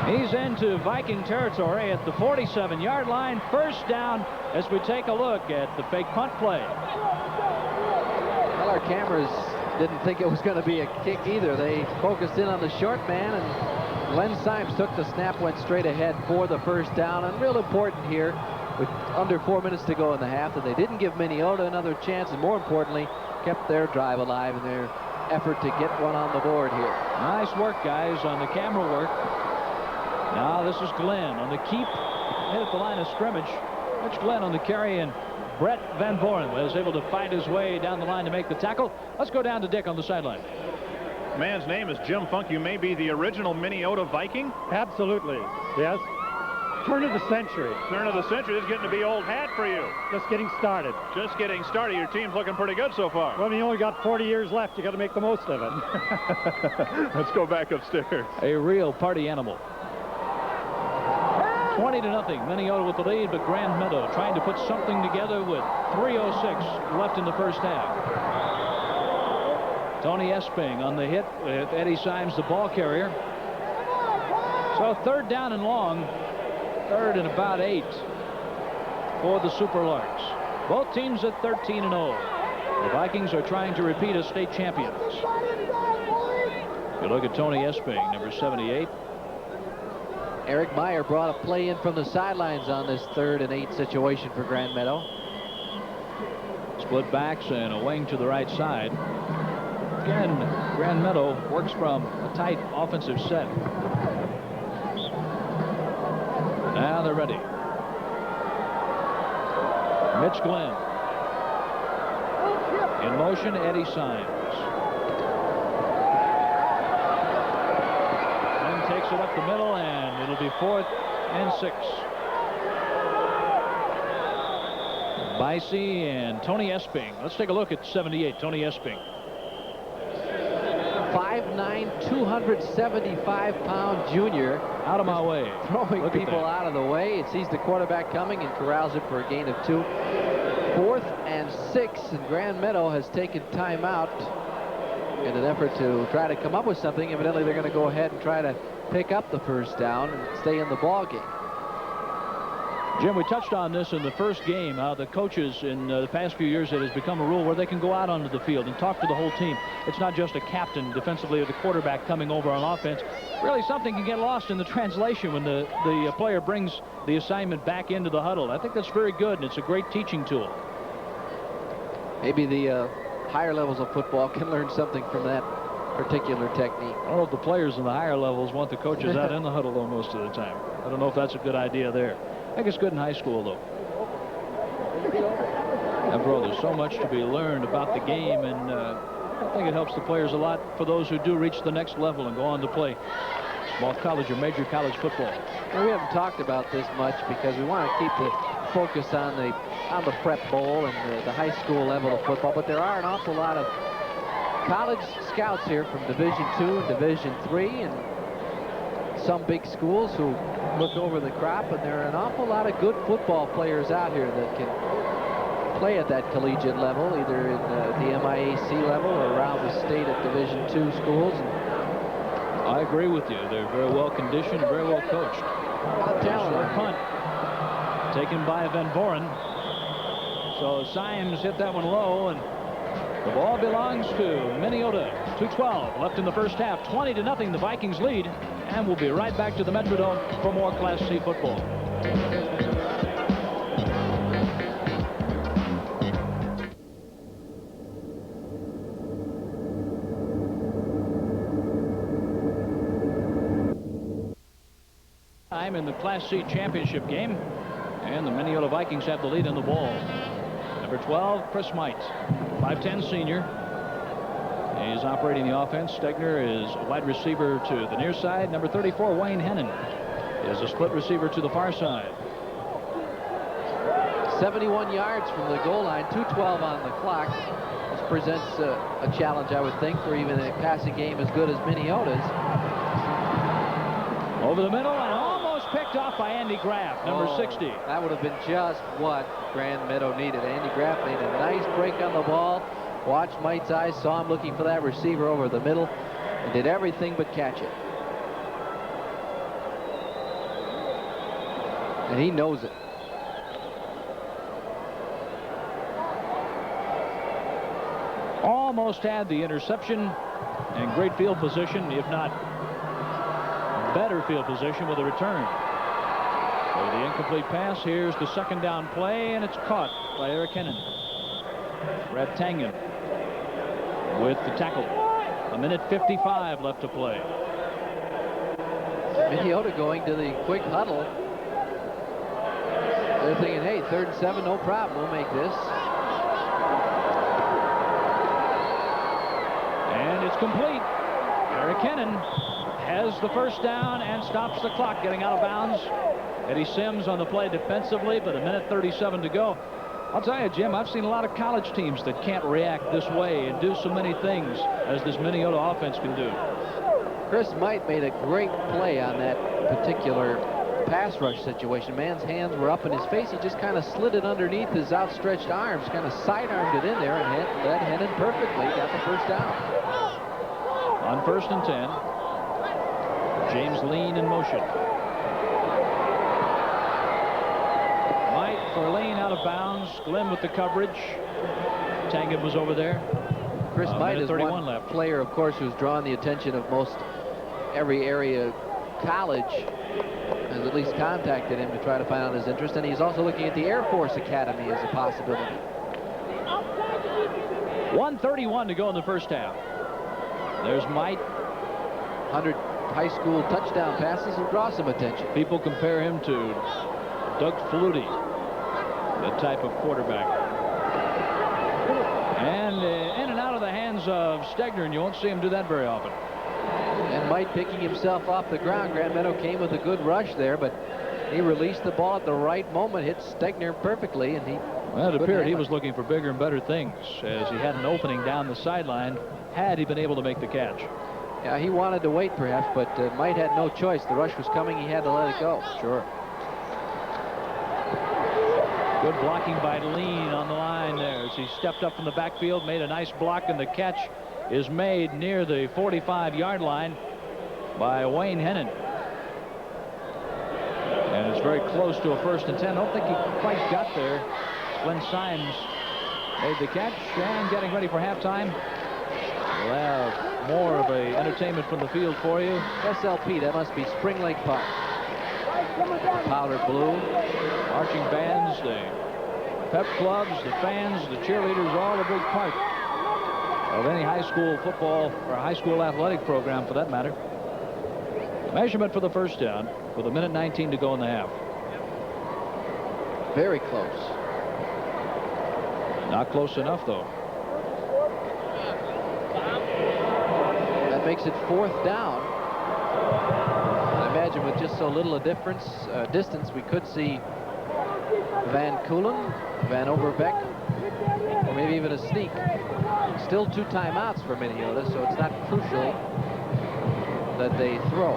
He's into Viking territory at the 47-yard line. First down as we take a look at the fake punt play. Well, our cameras didn't think it was going to be a kick either. They focused in on the short man, and Glenn Symes took the snap, went straight ahead for the first down. And real important here, with under 4 minutes to go in the half, that they didn't give Minneota another chance, and more importantly, kept their drive alive in their effort to get one on the board here. Nice work, guys, on the camera work. Now this is Glenn on the keep, hit at the line of scrimmage. That's Glenn on the carry, and Brett Van Boren was able to fight his way down the line to make the tackle. Let's go down to Dick on the sideline. Man's name is Jim Funk. You may be the original Minneota Viking? Absolutely, yes. Turn of the century. Turn of the century. This is getting to be old hat for you. Just getting started. Just getting started. Your team's looking pretty good so far. Well, you only got 40 years left. You got to make the most of it. Let's go back upstairs. A real party animal. 20-0. Minneota with the lead, but Grand Meadow trying to put something together with 3:06 left in the first half. Tony Esping on the hit with Eddie Symes, the ball carrier. So 3rd down and long. 3rd and about 8 for the Super Larks. Both teams at 13-0. The Vikings are trying to repeat as state champions. You look at Tony Esping, number 78. Eric Meyer brought a play in from the sidelines on this 3rd and 8 situation for Grand Meadow. Split backs and a wing to the right side. Again, Grand Meadow works from a tight offensive set. Now they're ready. Mitch Glenn. In motion, Eddie Symes. Glenn takes it up the middle, and it'll be 4th and 6. Bicey and Tony Esping. Let's take a look at 78, Tony Esping. 5'9", 275-pound junior. Out of my way. Throwing people out of the way. It sees the quarterback coming and corrals it for a gain of 2. 4th and 6, and Grand Meadow has taken timeout in an effort to try to come up with something. Evidently, they're going to go ahead and try to pick up the first down and stay in the ball game. Jim, we touched on this in the first game, how the coaches in the past few years, it has become a rule where they can go out onto the field and talk to the whole team. It's not just a captain defensively or the quarterback coming over on offense. Really, something can get lost in the translation when the player brings the assignment back into the huddle. I think that's very good, and it's a great teaching tool. Maybe the higher levels of football can learn something from that particular technique. I don't know if the players in the higher levels want the coaches out in the huddle though most of the time. I don't know if that's a good idea there. I think it's good in high school, though. After all, there's so much to be learned about the game, and I think it helps the players a lot for those who do reach the next level and go on to play small college or major college football. Well, we haven't talked about this much because we want to keep the focus on the prep bowl and the high school level of football, but there are an awful lot of college scouts here from Division II and Division III and some big schools who look over the crop, and there are an awful lot of good football players out here that can play at that collegiate level, either in the MIAC level or around the state at Division II schools. And I agree with you. They're very well conditioned, very well coached. Short punt taken by Van Boren. So Symes hit that one low, and the ball belongs to Minneota. 2:12 left in the first half. 20-0 the Vikings lead, and we'll be right back to the Metrodome for more Class C football. In the Class C championship game, and the Minneota Vikings have the lead in the ball. Number 12, Chris Might, 5'10" senior. He's operating the offense. Stegner is a wide receiver to the near side. Number 34, Wayne Hennon, is a split receiver to the far side. 71 yards from the goal line, 2:12 on the clock. This presents a challenge, I would think, for even a passing game as good as Minneota's. Over the middle and almost picked off by Andy Graff, number 60. That would have been just what Grand Meadow needed. Andy Graff made a nice break on the ball. Watched Might's eyes, saw him looking for that receiver over the middle, and did everything but catch it. And he knows it. Almost had the interception, and great field position, if not better field position with a return. So the incomplete pass. Here's the second down play, and it's caught by Eric Hennon. Brad Tangen with the tackle. 1:55 left to play. Minneota going to the quick huddle. They're thinking, hey, 3rd and 7, no problem. We'll make this. And it's complete. Eric Hennon has the first down and stops the clock getting out of bounds. Eddie Sims on the play defensively, but 1:37 to go. I'll tell you, Jim, I've seen a lot of college teams that can't react this way and do so many things as this Minneota offense can do. Chris Might made a great play on that particular pass rush situation. Man's hands were up in his face. He just kind of slid it underneath his outstretched arms, kind of sidearmed it in there, and led Hennon perfectly. Got the first down. On 1st and 10. James Lean in motion. Might for Lean out of bounds. Glenn with the coverage. Tangen was over there. Chris Might is one left. Player, of course, who's drawn the attention of most every area college. Has at least contacted him to try to find out his interest, and he's also looking at the Air Force Academy as a possibility. 1:31 to go in the first half. There's Might. 100 high school touchdown passes will draw some attention. People compare him to Doug Flutie, that type of quarterback. And in and out of the hands of Stegner, and you won't see him do that very often. And Might picking himself off the ground. Grand Meadow came with a good rush there, but he released the ball at the right moment, hit Stegner perfectly, and he... Well, it appeared he was looking for bigger and better things, as he had an opening down the sideline had he been able to make the catch. Yeah, he wanted to wait perhaps, but Might had no choice. The rush was coming. He had to let it go. Sure. Good blocking by Lean on the line there as he stepped up from the backfield, made a nice block, and the catch is made near the 45-yard line by Wayne Hennon. And it's very close to a 1st and 10. I don't think he quite got there. Glenn Symes made the catch, and getting ready for halftime. We'll have more of a entertainment from the field for you. SLP, that must be Spring Lake Park. Powder blue. Marching bands, the pep clubs, the fans, the cheerleaders, all a big part of any high school football or high school athletic program for that matter. Measurement for the first down with 1:19 to go in the half. Very close. Not close enough, though. makes it 4th down. I imagine with just so little a distance, we could see Van Keulen, Van Overbeck, or maybe even a sneak. Still 2 timeouts for Minneota, so it's not crucial that they throw.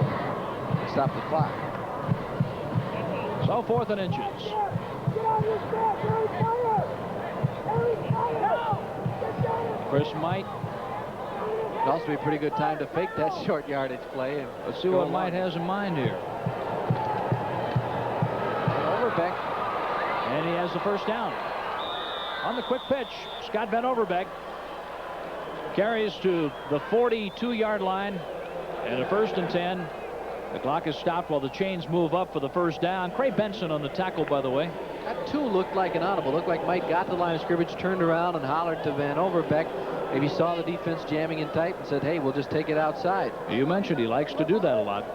Stop the clock. So 4th and inches. Chris Might. It'd also be a pretty good time to fake that short yardage play. And let's see what Might has in mind here. Overbeck. And he has the first down. On the quick pitch, Scott Van Overbeck carries to the 42-yard line, and a 1st and 10. The clock is stopped while the chains move up for the first down. Cray Benson on the tackle, by the way. That 2 looked like an audible. Looked like Mike got the line of scrimmage, turned around and hollered to Van Overbeck. Maybe saw the defense jamming in tight and said, hey, we'll just take it outside. You mentioned he likes to do that a lot.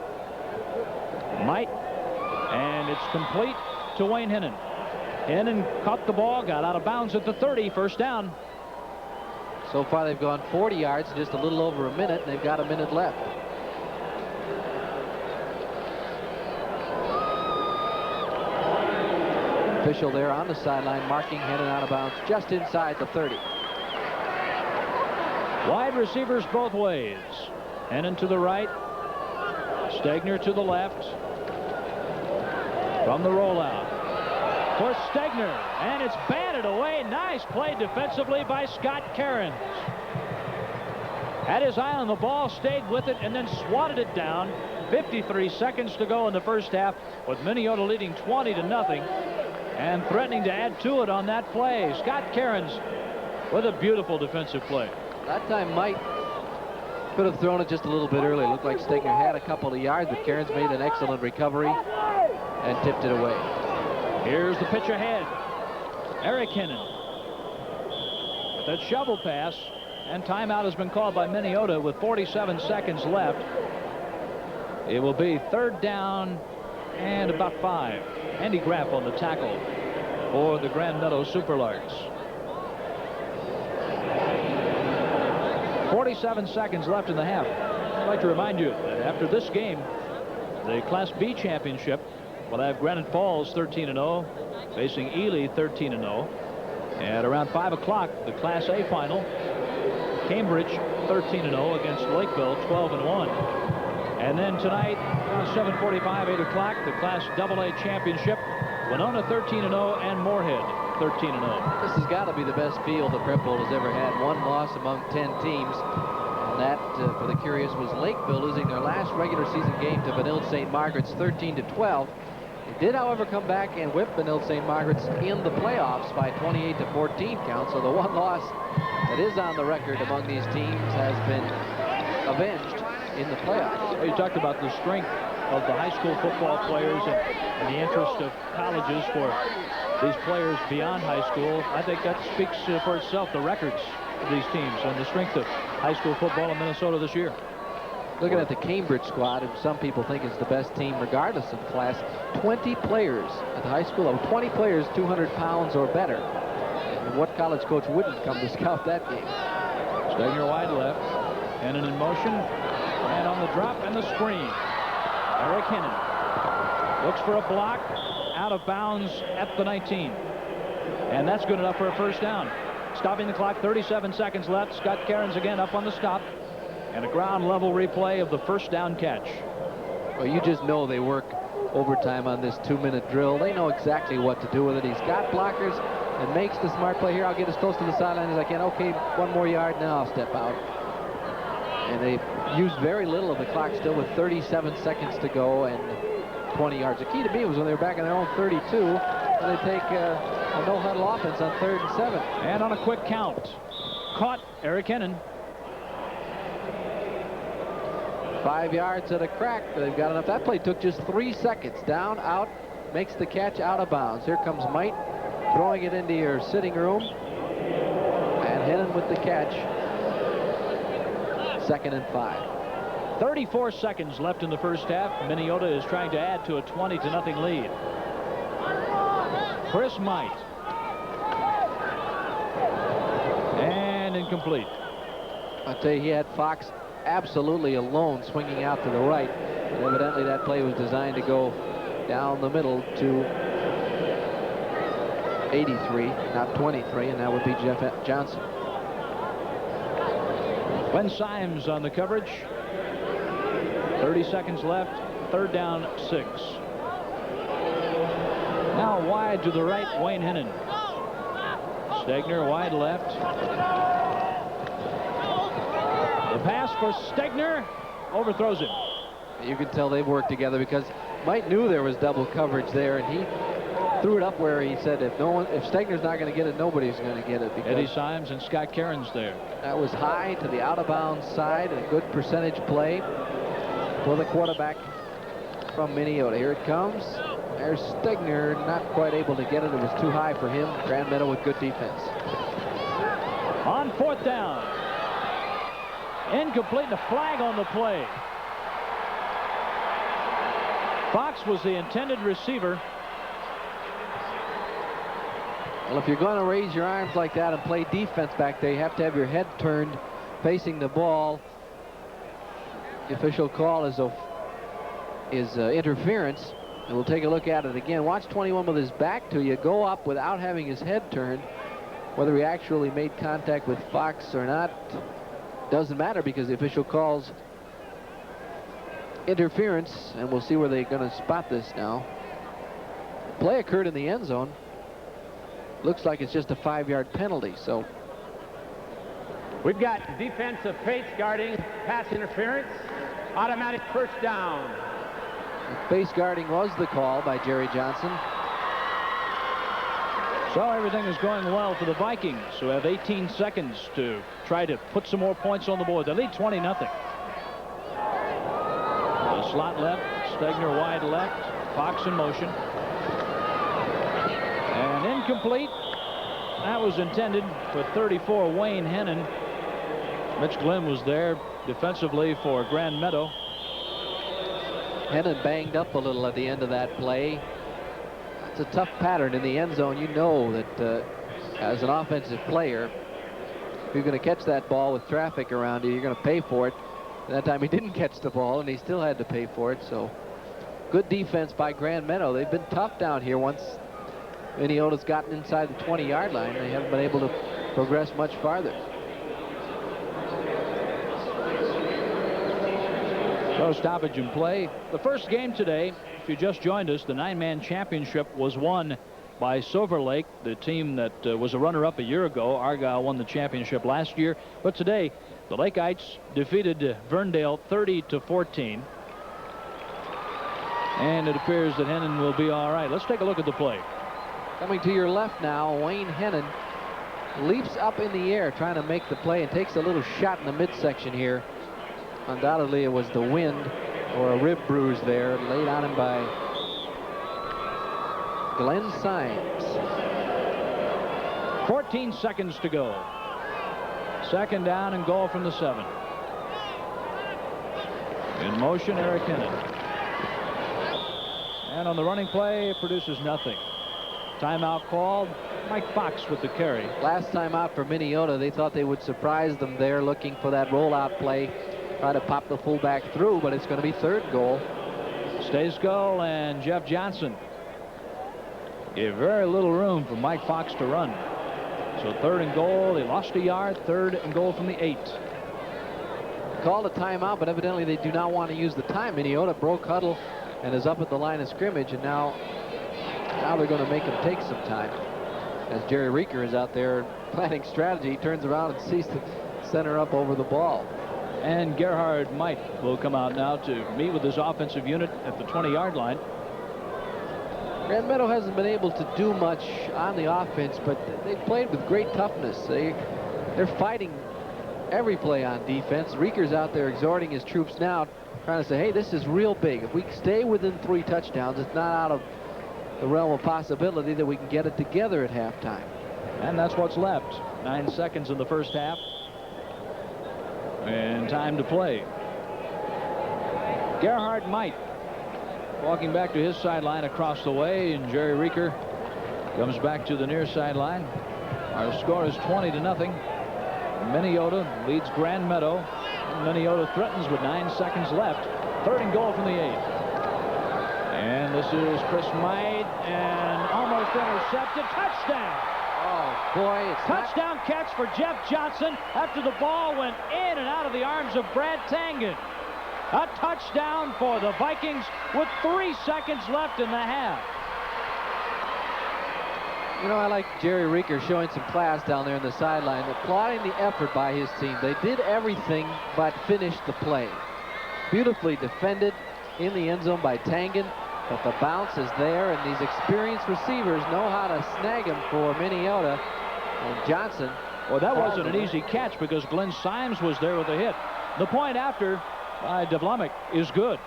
Might, and it's complete to Wayne Hennon. Hennon caught the ball, got out of bounds at the 30, first down. So far they've gone 40 yards in just a little over a minute, and they've got a minute left. Official there on the sideline marking Hennon out of bounds just inside the 30. Wide receivers both ways. Hennon to the right. Stegner to the left. From the rollout for Stegner, and it's batted away. Nice play defensively by Scott Cairns. Had his eye on the ball, stayed with it, and then swatted it down. 53 seconds to go in the first half, with Minneota leading 20-0 and threatening to add to it on that play. Scott Cairns with a beautiful defensive play. That time Mike could have thrown it just a little bit early. It looked like Stegner had a couple of yards, but Cairns made an excellent recovery and tipped it away. Here's the pitch ahead. Eric Hennon with that shovel pass, and timeout has been called by Minneota with 47 seconds left. It will be 3rd down and about 5. Andy Graff on the tackle for the Grand Meadow Superlarks. 47 seconds left in the half. I'd like to remind you that after this game, the Class B championship will have Granite Falls 13-0 facing Ely 13-0. At around 5 o'clock, the Class A final, Cambridge 13-0 against Lakeville 12-1. And then tonight, around 7:45, 8 o'clock, the Class AA championship, Winona 13-0 and Moorhead 13-0. This has got to be the best field the Prep Bowl has ever had. 1 loss among 10 teams. And that, for the curious, was Lakeville losing their last regular season game to Benilde St. Margaret's 13-12. They did, however, come back and whip Benilde St. Margaret's in the playoffs by 28-14 count. So the 1 loss that is on the record among these teams has been avenged in the playoffs. You talked about the strength of the high school football players and the interest of colleges for these players beyond high school. I think that speaks for itself, the records of these teams and the strength of high school football in Minnesota this year. Looking at the Cambridge squad, and some people think it's the best team regardless of class. 20 players at the high school level, 20 players 200 pounds or better. And what college coach wouldn't come to scout that game? Stegner wide left. Hennon in motion. And on the drop and the screen, Eric Hennon looks for a block, out of bounds at the 19. And that's good enough for a first down. Stopping the clock, 37 seconds left. Scott Cairns again up on the stop. And a ground level replay of the first down catch. Well, you just know they work overtime on this 2-minute drill. They know exactly what to do with it. He's got blockers and makes the smart play here. I'll get as close to the sideline as I can. Okay, 1 more yard, now I'll step out. And they used very little of the clock still with 37 seconds to go and 20 yards. The key to me was when they were back in their own 32, and they take a no-huddle offense on 3rd and 7. And on a quick count, caught Eric Hennon. 5 yards at a crack. They've got enough. That play took just 3 seconds. Down, out, makes the catch out of bounds. Here comes Might throwing it into your sitting room. And Hennon with the catch. 2nd and 5. 34 seconds left in the first half. Minneota is trying to add to a 20-0 lead. Chris Might. And incomplete. I'll tell you, he had Fox absolutely alone swinging out to the right. And evidently that play was designed to go down the middle to 83, not 23, and that would be Jeff Johnson. Glenn Symes on the coverage. 30 seconds left. 3rd down, 6. Now wide to the right, Wayne Hennon. Stegner wide left. The pass for Stegner, overthrows him. You can tell they've worked together because Mike knew there was double coverage there, and he threw it up where he said if Stegner's not going to get it, nobody's going to get it. Eddie Symes and Scott Cairns there. That was high to the out-of-bounds side, and a good percentage play for the quarterback from Minneota. Here it comes. There's Stegner, not quite able to get it. It was too high for him. Grand Meadow with good defense. On 4th down. Incomplete, and a flag on the play. Fox was the intended receiver. Well, if you're going to raise your arms like that and play defense back there, you have to have your head turned facing the ball. The official call is interference. And we'll take a look at it again. Watch 21 with his back to you go up without having his head turned. Whether he actually made contact with Fox or not doesn't matter because the official calls interference, and we'll see where they're going to spot this now. Play occurred in the end zone. Looks like it's just a 5-yard penalty. So we've got defensive face guarding, pass interference, automatic 1st down. Face guarding was the call by Jerry Johnson. So everything is going well for the Vikings, who have 18 seconds to try to put some more points on the board. They lead 20-0. The slot left, Stegner wide left, Fox in motion. And incomplete. That was intended for 34, Wayne Hennon. Mitch Glenn was there defensively for Grand Meadow. Hennon banged up a little at the end of that play. It's a tough pattern in the end zone. You know that as an offensive player, if you're going to catch that ball with traffic around you, you're going to pay for it. That time he didn't catch the ball, and he still had to pay for it. So good defense by Grand Meadow. They've been tough down here. Once Minneota's gotten inside the 20-yard line, they haven't been able to progress much farther. So stoppage in play. The first game today, if you just joined us, the 9-man championship was won by Silver Lake, the team that was a runner-up a year ago. Argyle won the championship last year. But today, the Lakeites defeated Verndale 30-14. And it appears that Hennon will be all right. Let's take a look at the play. Coming to your left now, Wayne Hennon leaps up in the air trying to make the play and takes a little shot in the midsection here. Undoubtedly, it was the wind or a rib bruise there laid on him by Glenn Symes. 14 seconds to go. 2nd down and goal from the 7. In motion, Eric Hennon. And on the running play, it produces nothing. Timeout called. Mike Fox with the carry. Last time out for Minneota, they thought they would surprise them there looking for that rollout play. Try to pop the fullback through, but it's going to be 3rd goal. Stejskal and Jeff Johnson gave very little room for Mike Fox to run. So 3rd and goal. They lost a yard. 3rd and goal from the 8. Called a timeout, but evidently they do not want to use the time. Minneota broke huddle and is up at the line of scrimmage, and now they're going to make him take some time. As Jerry Reeker is out there planning strategy, he turns around and sees the center up over the ball. And Gerhard Might will come out now to meet with his offensive unit at the 20-yard line. Grand Meadow hasn't been able to do much on the offense, but they've played with great toughness. They're fighting every play on defense. Reeker's out there exhorting his troops now, trying to say, hey, this is real big. If we stay within 3 touchdowns, it's not out of the realm of possibility that we can get it together at halftime. And that's what's left. 9 seconds in the first half. And time to play. Gerhard Might walking back to his sideline across the way, and Jerry Reeker comes back to the near sideline. Our score is 20-0. Minneota leads Grand Meadow Minneota threatens with 9 seconds left. 3rd and goal from the 8. And this is Chris Might, and almost intercepted. Touchdown! Oh, boy, it's touchdown catch for Jeff Johnson after the ball went in and out of the arms of Brad Tangen. A touchdown for the Vikings with 3 seconds left in the half. You know, I like Jerry Reeker showing some class down there on the sideline, applauding the effort by his team. They did everything but finish the play. Beautifully defended in the end zone by Tangen, but the bounce is there, and these experienced receivers know how to snag him for Minneota. And Johnson. Well, that wasn't an easy catch because Glenn Symes was there with a hit. The point after by DeBlumik is good.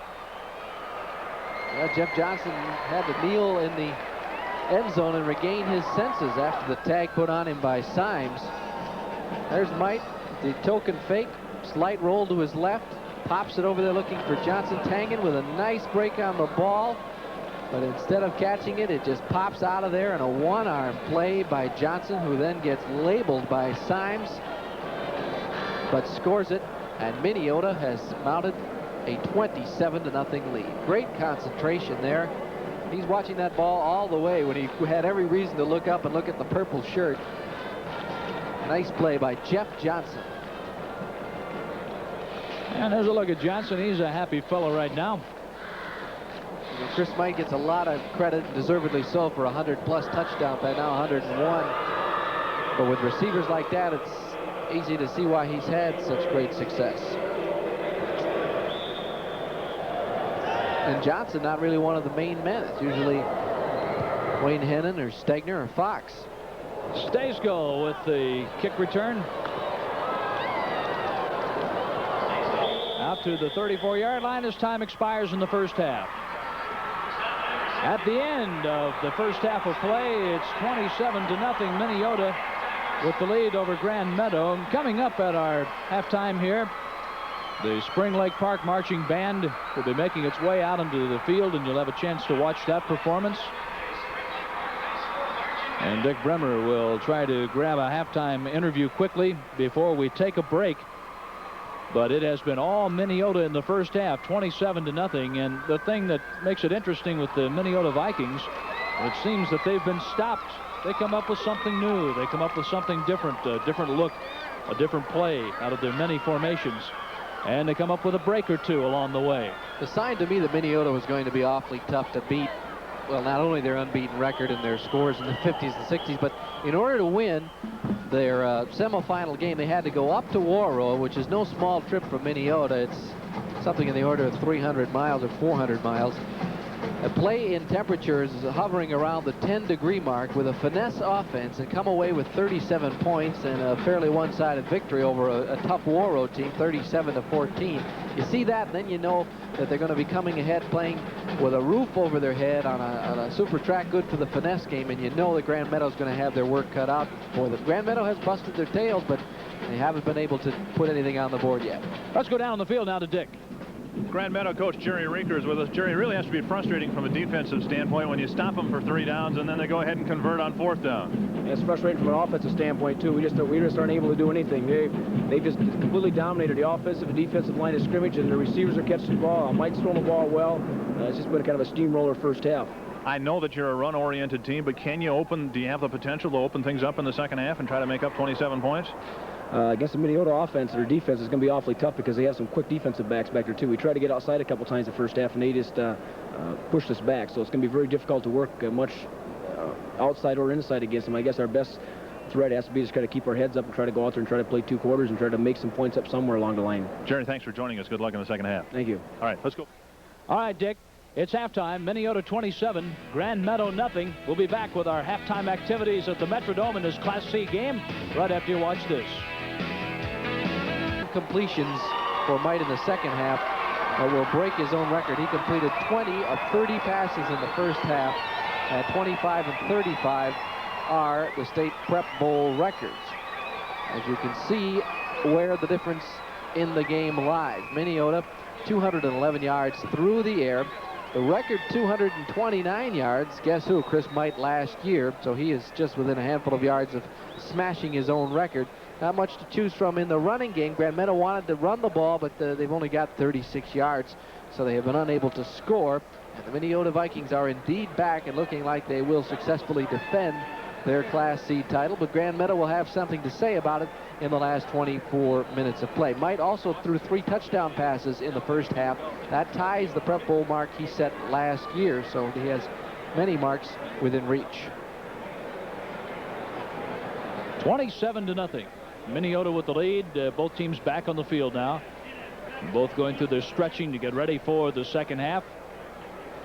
Well, Jeff Johnson had to kneel in the end zone and regain his senses after the tag put on him by Symes. There's Mike, the token fake, slight roll to his left, pops it over there looking for Johnson. Tangen with a nice break on the ball, but instead of catching it, it just pops out of there, and a one-arm play by Johnson, who then gets labeled by Symes, but scores it, and Minneota has mounted a 27-0 lead. Great concentration there. He's watching that ball all the way when he had every reason to look up and look at the purple shirt. Nice play by Jeff Johnson. And there's a look at Johnson. He's a happy fellow right now. You know, Chris Might gets a lot of credit, deservedly so, for a 100-plus touchdown by now 101. But with receivers like that, it's easy to see why he's had such great success. And Johnson not really one of the main men. It's usually Wayne Hennon or Stegner or Fox. Stejsko with the kick return. Out to the 34-yard line as time expires in the first half. At the end of the first half of play, it's 27-0 Minneota with the lead over Grand Meadow. And coming up at our halftime here, the Spring Lake Park Marching Band will be making its way out into the field, and you'll have a chance to watch that performance. And Dick Bremer will try to grab a halftime interview quickly before we take a break. But it has been all Minneota in the first half, 27-0. And the thing that makes it interesting with the Minneota Vikings, it seems that they've been stopped. They come up with something new. They come up with something different, a different look, a different play out of their many formations. And they come up with a break or two along the way. The sign to me that Minneota was going to be awfully tough to beat, well, not only their unbeaten record and their scores in the 50s and 60s, but in order to win their semifinal game, they had to go up to Warrow, which is no small trip from Minneota. It's something in the order of 300 miles or 400 miles. A play in temperatures is hovering around the 10-degree mark with a finesse offense and come away with 37 points and a fairly one-sided victory over a tough Warrow team, 37-14. You see that, and then you know that they're going to be coming ahead playing with a roof over their head on a super track good for the finesse game, and you know that Grand Meadow's going to have their work cut out for them. Grand Meadow has busted their tails, but they haven't been able to put anything on the board yet. Let's go down on the field now to Dick. Grand Meadow coach Jerry Reeker is with us. Jerry, really has to be frustrating from a defensive standpoint when you stop them for 3 downs and then they go ahead and convert on 4th down. It's frustrating from an offensive standpoint too. We just aren't able to do anything. They just completely dominated the offensive and defensive line of scrimmage, and the receivers are catching the ball. Mike's throwing the ball well. It's just been kind of a steamroller first half. I know that you're a run-oriented team, but do you have the potential to open things up in the second half and try to make up 27 points? Against the Minneota offense, their defense is going to be awfully tough because they have some quick defensive backs back there too. We tried to get outside a couple times the first half, and they just pushed us back. So it's going to be very difficult to work much outside or inside against them. I guess our best threat has to be just try to keep our heads up and try to go out there and try to play 2 quarters and try to make some points up somewhere along the line. Jerry, thanks for joining us. Good luck in the second half. Thank you. All right, let's go. All right, Dick. It's halftime. Minneota 27, Grand Meadow nothing. We'll be back with our halftime activities at the Metrodome in this Class C game right after you watch this. Completions for Might in the second half will break his own record. He completed 20 of 30 passes in the first half, and 25 and 35 are the state prep bowl records. As you can see where the difference in the game lies. Minneota 211 yards through the air. The record 229 yards. Guess who? Chris Might last year. So he is just within a handful of yards of smashing his own record. not much to choose from in the running game. Grand Meadow wanted to run the ball, but they've only got 36 yards, so they have been unable to score. And the Minneota Vikings are indeed back and looking like they will successfully defend their Class C title, but Grand Meadow will have something to say about it in the last 24 minutes of play. Might also threw 3 touchdown passes in the first half. That ties the Prep Bowl mark he set last year, so he has many marks within reach. 27-0. Minneota with the lead. Both teams back on the field now. Both going through their stretching to get ready for the second half.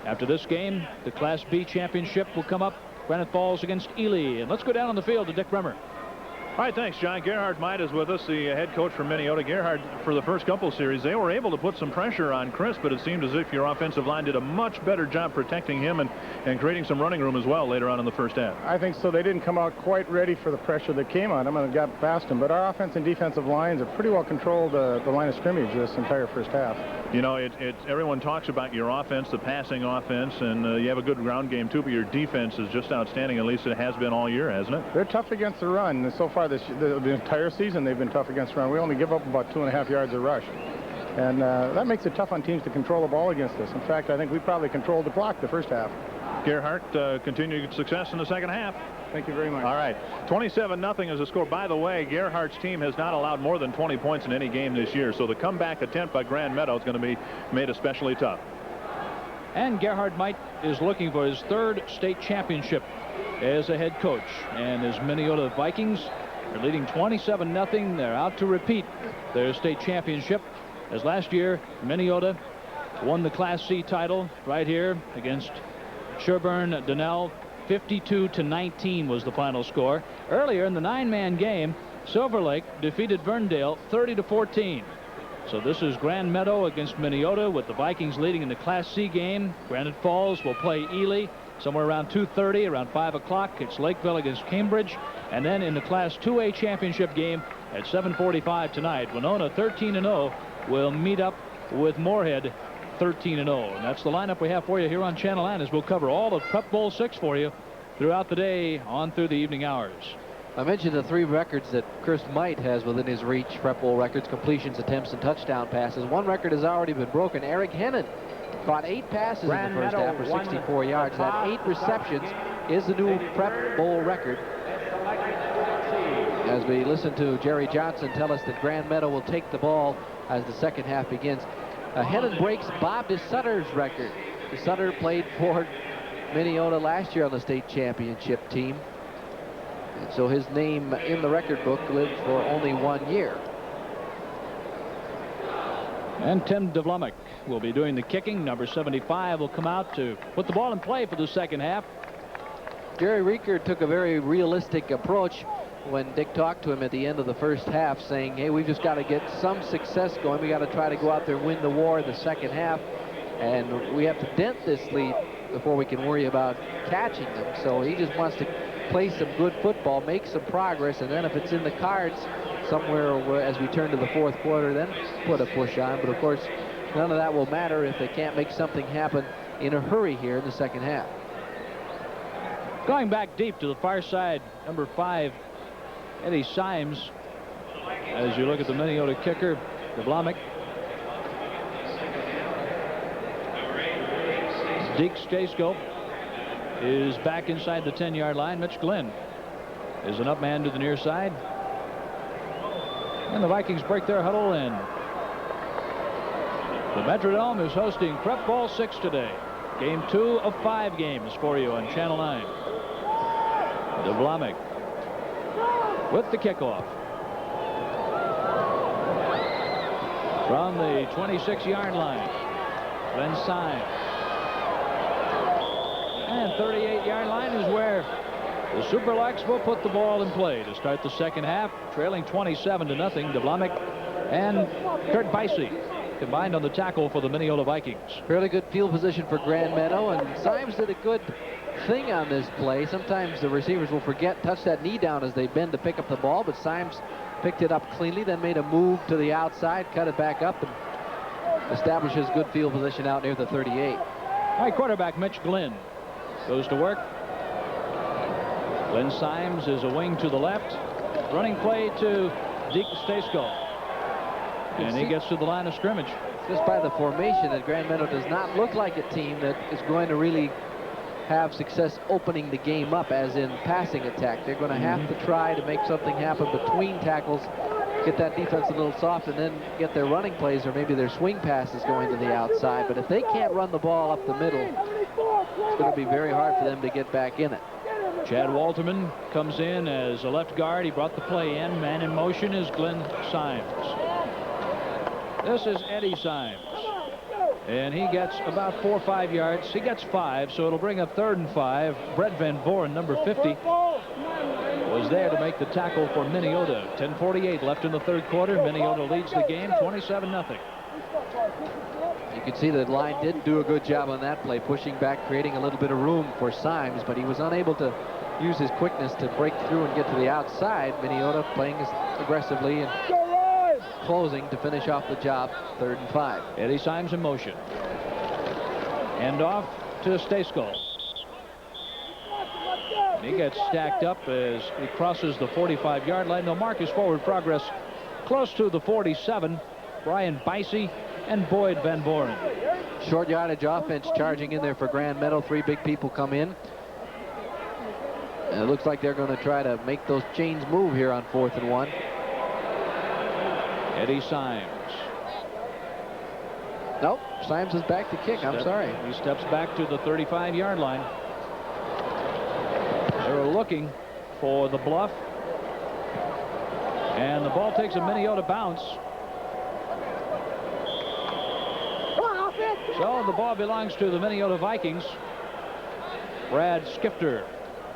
After this game, the Class B championship will come up. Granite Falls against Ely. And let's go down on the field to Dick Bremer. All right, thanks, John. Gerhard Might is with us, the head coach from Minneota. Gerhard, for the first couple series, they were able to put some pressure on Chris, but it seemed as if your offensive line did a much better job protecting him and creating some running room as well later on in the first half. I think so. They didn't come out quite ready for the pressure that came on them and got past him, but our offense and defensive lines have pretty well controlled the line of scrimmage this entire first half. You know, everyone talks about your offense, the passing offense, and you have a good ground game too, but your defense is just outstanding. At least it has been all year, hasn't it? They're tough against the run. So far the entire season they've been tough against the run. We only give up about 2.5 yards a rush. And that makes it tough on teams to control the ball against us. In fact, I think we probably controlled the clock the first half. Gerhard, continued success in the second half. Thank you very much. All right, 27-0 is the score. By the way, Gerhard's team has not allowed more than 20 points in any game this year, so the comeback attempt by Grand Meadow is going to be made especially tough. And Gerhard Might is looking for his 3rd state championship as a head coach. And his Minneota Vikings are leading 27-0. They're out to repeat their state championship, as last year Minneota won the Class C title right here against Sherburne Donnell. 52-19 was the final score. Earlier in the 9-man game, Silver Lake defeated Verndale 30-14. So this is Grand Meadow against Minneota, with the Vikings leading in the Class C game. Granite Falls will play Ely somewhere around 2:30, around 5 o'clock. It's Lakeville against Cambridge. And then in the Class 2A championship game at 7:45 tonight, Winona 13-0 will meet up with Moorhead 13-0. And that's the lineup we have for you here on Channel 9, as we'll cover all of Prep Bowl 6 for you throughout the day on through the evening hours. I mentioned the 3 records that Chris Might has within his reach. Prep Bowl records: completions, attempts, and touchdown passes. One record has already been broken. Eric Hennon caught 8 passes in the first half for 64 yards. That 8 receptions is the new Prep Bowl record. As we listen to Jerry Johnson tell us that Grand Meadow will take the ball as the second half begins. Hennon breaks Bob DeSutter's record. DeSutter played for Minneota last year on the state championship team. And so his name in the record book lived for only 1 year. And Tim DeVlumick will be doing the kicking. Number 75 will come out to put the ball in play for the second half. Jerry Reeker took a very realistic approach when Dick talked to him at the end of the first half, saying, hey, we've just got to get some success going. We got to try to go out there and win the war in the second half, and we have to dent this lead before we can worry about catching them. So he just wants to play some good football, make some progress, and then if it's in the cards somewhere as we turn to the fourth quarter, then put a push on. But of course, none of that will matter if they can't make something happen in a hurry here in the second half. Going back deep to the far side, number 5, Eddie Symes, as you look at the Minneota kicker, DeVlumick. Deke Stasko is back inside the 10-yard line. Mitch Glenn is an up man to the near side. And the Vikings break their huddle in. The Metrodome is hosting Prep Bowl 6 today. Game 2 of 5 games for you on Channel 9. DeVlumick with the kickoff. From the 26-yard line, Glenn Symes. And 38-yard line is where the Superlux will put the ball in play to start the second half, trailing 27-0. DeVlumick and Kurt Bicey combined on the tackle for the Minneota Vikings. Fairly good field position for Grand Meadow, and Symes did a good thing on this play. Sometimes the receivers will touch that knee down as they bend to pick up the ball, but Symes picked it up cleanly, then made a move to the outside, cut it back up, and establishes good field position out near the 38. All right, quarterback Mitch Glenn goes to work. Glenn Symes is a wing to the left. Running play to Deke Stasko. And he gets to the line of scrimmage. Just by the formation, that Grand Meadow does not look like a team that is going to really have success opening the game up, as in passing attack. They're going to have to try to make something happen between tackles, get that defense a little soft, and then get their running plays or maybe their swing passes going to the outside. But if they can't run the ball up the middle, it's going to be very hard for them to get back in it. Chad Walterman comes in as a left guard. He brought the play in. Man in motion is Glenn Symes. This is Eddie Symes. And he gets about 4 or 5 yards. He gets 5, so it'll bring up 3rd and 5. Brett Van Voren, number 50, was there to make the tackle for Minneota. 10:48 left in the 3rd quarter. Minneota leads the game 27-0. You can see the line did do a good job on that play, pushing back, creating a little bit of room for Symes, but he was unable to use his quickness to break through and get to the outside. Minneota playing aggressively and closing to finish off the job. 3rd and 5. Eddie Symes in motion. Hand off to Stasko. He gets stacked up as he crosses the 45-yard line. They'll mark his forward progress close to the 47. Brian Bicey and Boyd Van Voren. Short yardage offense charging in there for Grand Meadow. 3 big people come in. And it looks like they're going to try to make those chains move here on 4th and 1. Eddie Symes. Nope, Symes is back to kick. I'm sorry. He steps back to the 35-yard line. They were looking for the bluff. And the ball takes a Minneota bounce. So the ball belongs to the Minneota Vikings. Brad Skifter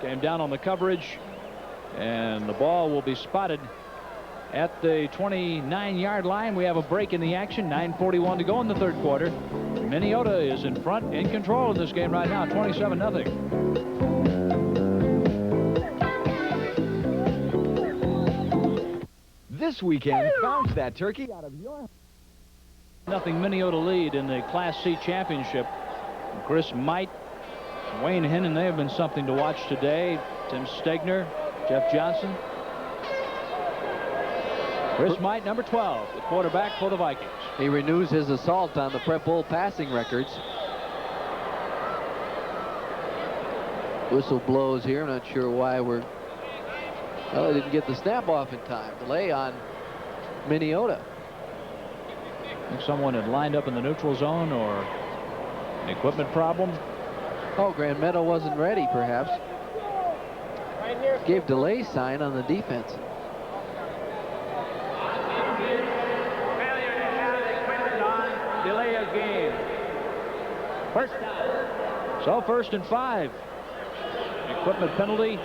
came down on the coverage, and the ball will be spotted at the 29-yard line. We have a break in the action. 9:41 to go in the 3rd quarter. Minneota is in front, in control in this game right now, 27-0. This weekend, bounce that turkey out of your... Nothing Minneota lead in the Class C championship. Chris Might, Wayne Hennon, they have been something to watch today. Tim Stegner, Jeff Johnson. Chris Might, number 12, the quarterback for the Vikings. He renews his assault on the Prep Bowl passing records. Whistle blows here. I'm not sure why we're... Well, they didn't get the snap off in time. Delay on Minneota. I think someone had lined up in the neutral zone or an equipment problem. Oh, Grand Meadow wasn't ready, perhaps. Gave delay sign on the defense. Failure to have equipment on, delay of game. First down. So 1st and 5. Equipment penalty.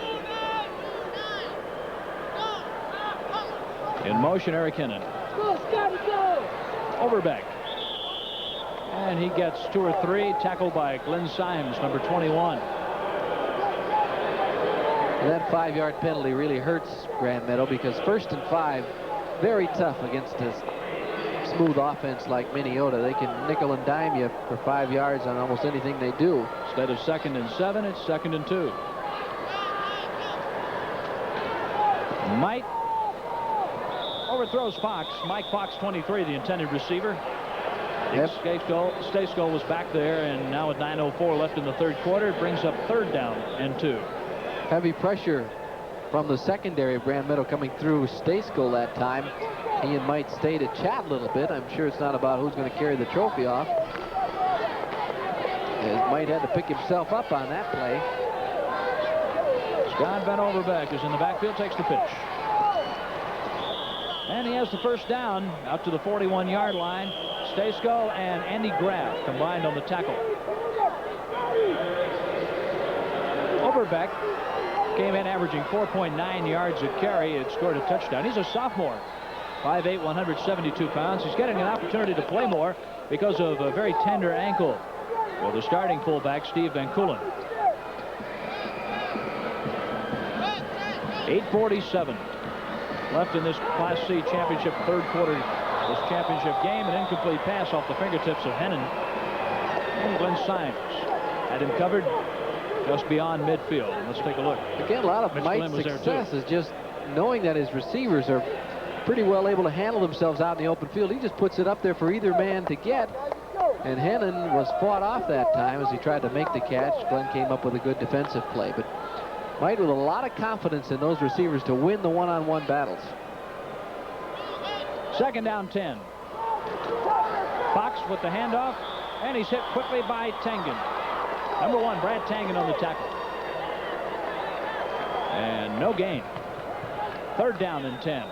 In motion, Eric Hennon. Overbeck. And he gets 2 or 3, tackled by Glenn Symes, number 21. And that 5-yard penalty really hurts Grand Meadow, because 1st and 5, very tough against a smooth offense like Minneota. They can nickel and dime you for 5 yards on almost anything they do. Instead of 2nd and 7, it's 2nd and 2. Mike overthrows Fox. Mike Fox, 23, the intended receiver. Stasko was back there, and now with 9:04 left in the 3rd quarter, it brings up 3rd down and 2. Heavy pressure from the secondary of Grand Meadow coming through Stasko that time. He and Mike stay to chat a little bit. I'm sure it's not about who's going to carry the trophy off. As Mike had to pick himself up on that play. Scott Van Overbeck is in the backfield, takes the pitch. And he has the 1st down out to the 41-yard line. Stasko and Andy Graff combined on the tackle. Overbeck came in averaging 4.9 yards a carry and scored a touchdown. He's a sophomore, 5'8", 172 pounds. He's getting an opportunity to play more because of a very tender ankle for the starting fullback, Steve Van Koolen. 8:47 left in this Class C championship 3rd quarter. This championship game, an incomplete pass off the fingertips of Hennon. And Glenn Symes had him covered just beyond midfield. Let's take a look. Again, a lot of Mike's success is just knowing that his receivers are pretty well able to handle themselves out in the open field, he just puts it up there for either man to get. And Hennon was fought off that time as he tried to make the catch. Glenn came up with a good defensive play. But Might with a lot of confidence in those receivers to win the one-on-one battles. Second down 10. Fox with the handoff, and he's hit quickly by Tangen. Number 1, Brad Tangen on the tackle. And no gain. Third down and 10.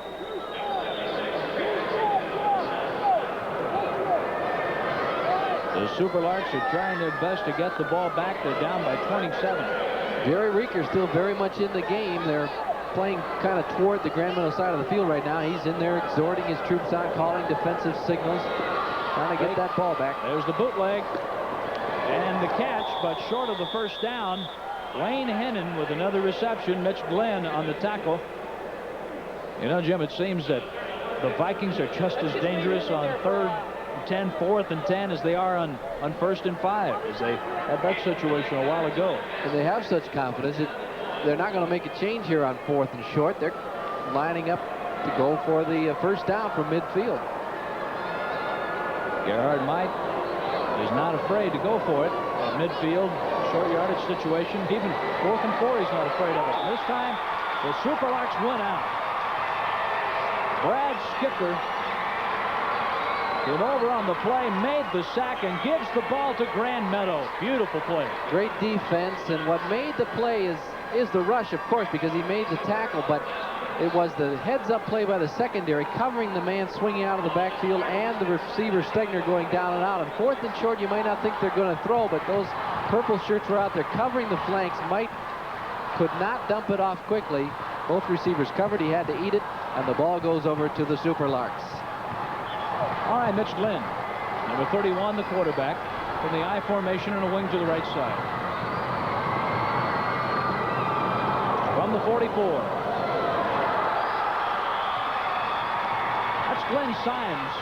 The Superlarks are trying their best to get the ball back. They're down by 27. Jerry Reeker still very much in the game. They're playing kind of toward the Grand Meadow side of the field right now. He's in there exhorting his troops on, calling defensive signals, trying to get that ball back. There's the bootleg and the catch, but short of the first down. Wayne Hennon with another reception. Mitch Glenn on the tackle. You know, Jim, it seems that the Vikings are just as dangerous on 3rd and 10, 4th and 10 as they are on 1st and 5, as they had that situation a while ago. And they have such confidence that they're not going to make a change here on 4th and short. They're lining up to go for the first down from midfield. Gerhard Mike is not afraid to go for it at midfield, short yardage situation. Even 4th and 4, he's not afraid of it. And this time, the Superlarks win out. Brad Skipper came over on the play, made the sack, and gives the ball to Grand Meadow. Beautiful play. Great defense, and what made the play is the rush, of course, because he made the tackle, but it was the heads-up play by the secondary, covering the man swinging out of the backfield, and the receiver Stegner going down and out. On 4th and short, you might not think they're going to throw, but those purple shirts were out there covering the flanks. Mike could not dump it off quickly. Both receivers covered. He had to eat it, and the ball goes over to the Superlarks. All right, Mitch Glenn, number 31, the quarterback, from the I formation and a wing to the right side. From the 44. That's Glenn Symes.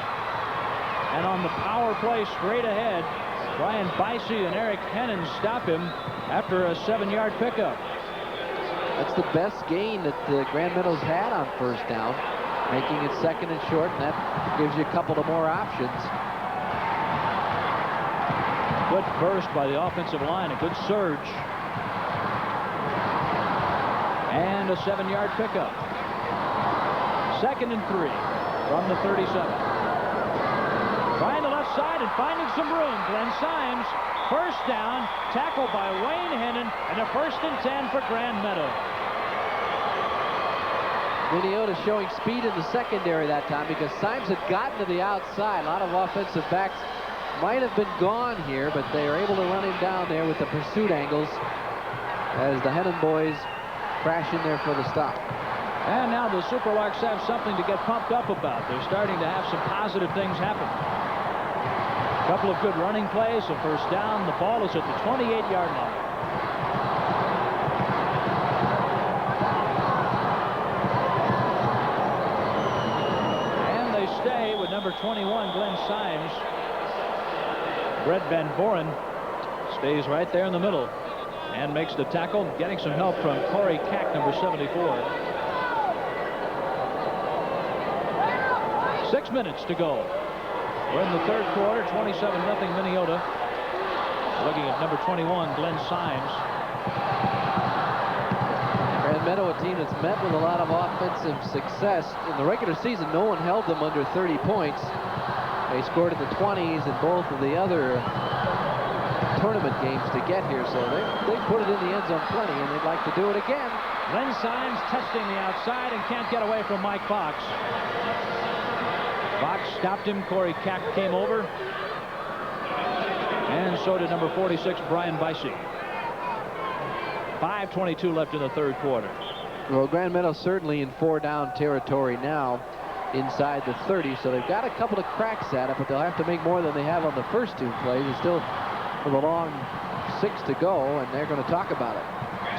And on the power play straight ahead, Brian Bicey and Eric Hennon stop him after a 7-yard pickup. That's the best gain that Grand Meadow's had on first down, making it 2nd and short, and that gives you a couple of more options. Good burst by the offensive line, a good surge. And a 7-yard pickup. 2nd and 3 from the 37. Trying the left side and finding some room. Glenn Symes, first down, tackled by Wayne Hennon, and a 1st and 10 for Grand Meadow. Minneota showing speed in the secondary that time because Symes had gotten to the outside. A lot of offensive backs might have been gone here, but they are able to run him down there with the pursuit angles as the Hennon boys crash in there for the stop. And now the Superlarks have something to get pumped up about. They're starting to have some positive things happen. A couple of good running plays, a first down. The ball is at the 28-yard line. Stay with number 21, Glenn Symes. Brett Van Boren stays right there in the middle and makes the tackle, getting some help from Corey Cack, number 74. 6 minutes to go. We're in the 3rd quarter, 27-0 Minneota. Looking at number 21, Glenn Symes. Grand Meadow, a team that's met with a lot of offensive success. In the regular season, no one held them under 30 points. They scored in the 20s in both of the other tournament games to get here, so they put it in the end zone plenty, and they'd like to do it again. Glenn Symes testing the outside and can't get away from Mike Fox. Fox stopped him. Corey Cack came over. And so did number 46, Brian Bicey. 5:22 left in the 3rd quarter. Well, Grand Meadow certainly in 4-down territory now inside the 30, so they've got a couple of cracks at it, but they'll have to make more than they have on the first 2 plays. It's still with a long 6 to go, and they're going to talk about it.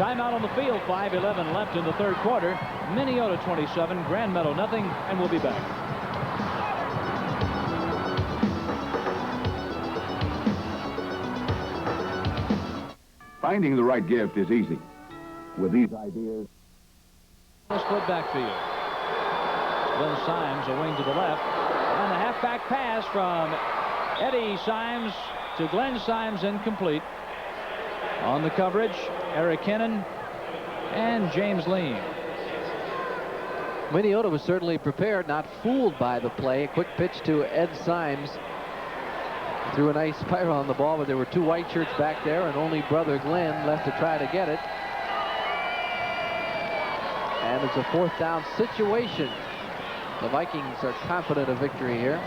Timeout on the field, 5:11 left in the 3rd quarter. Minneota 27, Grand Meadow nothing, and we'll be back. Finding the right gift is easy. With these ideas, Split backfield. Glenn Symes, a wing to the left. And a halfback pass from Eddie Symes to Glenn Symes, incomplete. On the coverage, Eric Hennon and James Lean. Minneota was certainly prepared, not fooled by the play. A quick pitch to Ed Symes. Threw a nice spiral on the ball, but there were two white shirts back there, and only brother Glenn left to try to get it. And it's a 4th down situation. The Vikings are confident of victory here.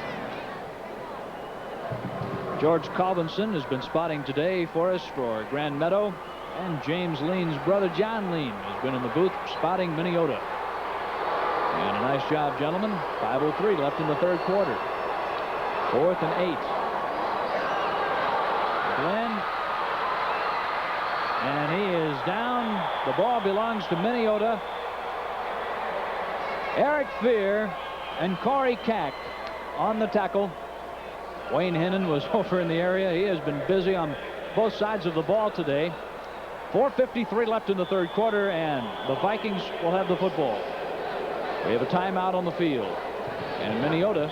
George Colvinson has been spotting today for us for Grand Meadow, and James Lean's brother John Lean has been in the booth spotting Minneota. And a nice job, gentlemen. 5:03 left in the 3rd quarter. 4th and 8. Glenn, and he is down. The ball belongs to Minneota. Eric Fear and Corey Cack on the tackle. Wayne Hennon was over in the area. He has been busy on both sides of the ball today. 4:53 left in the 3rd quarter, and the Vikings will have the football. We have a timeout on the field, and Minneota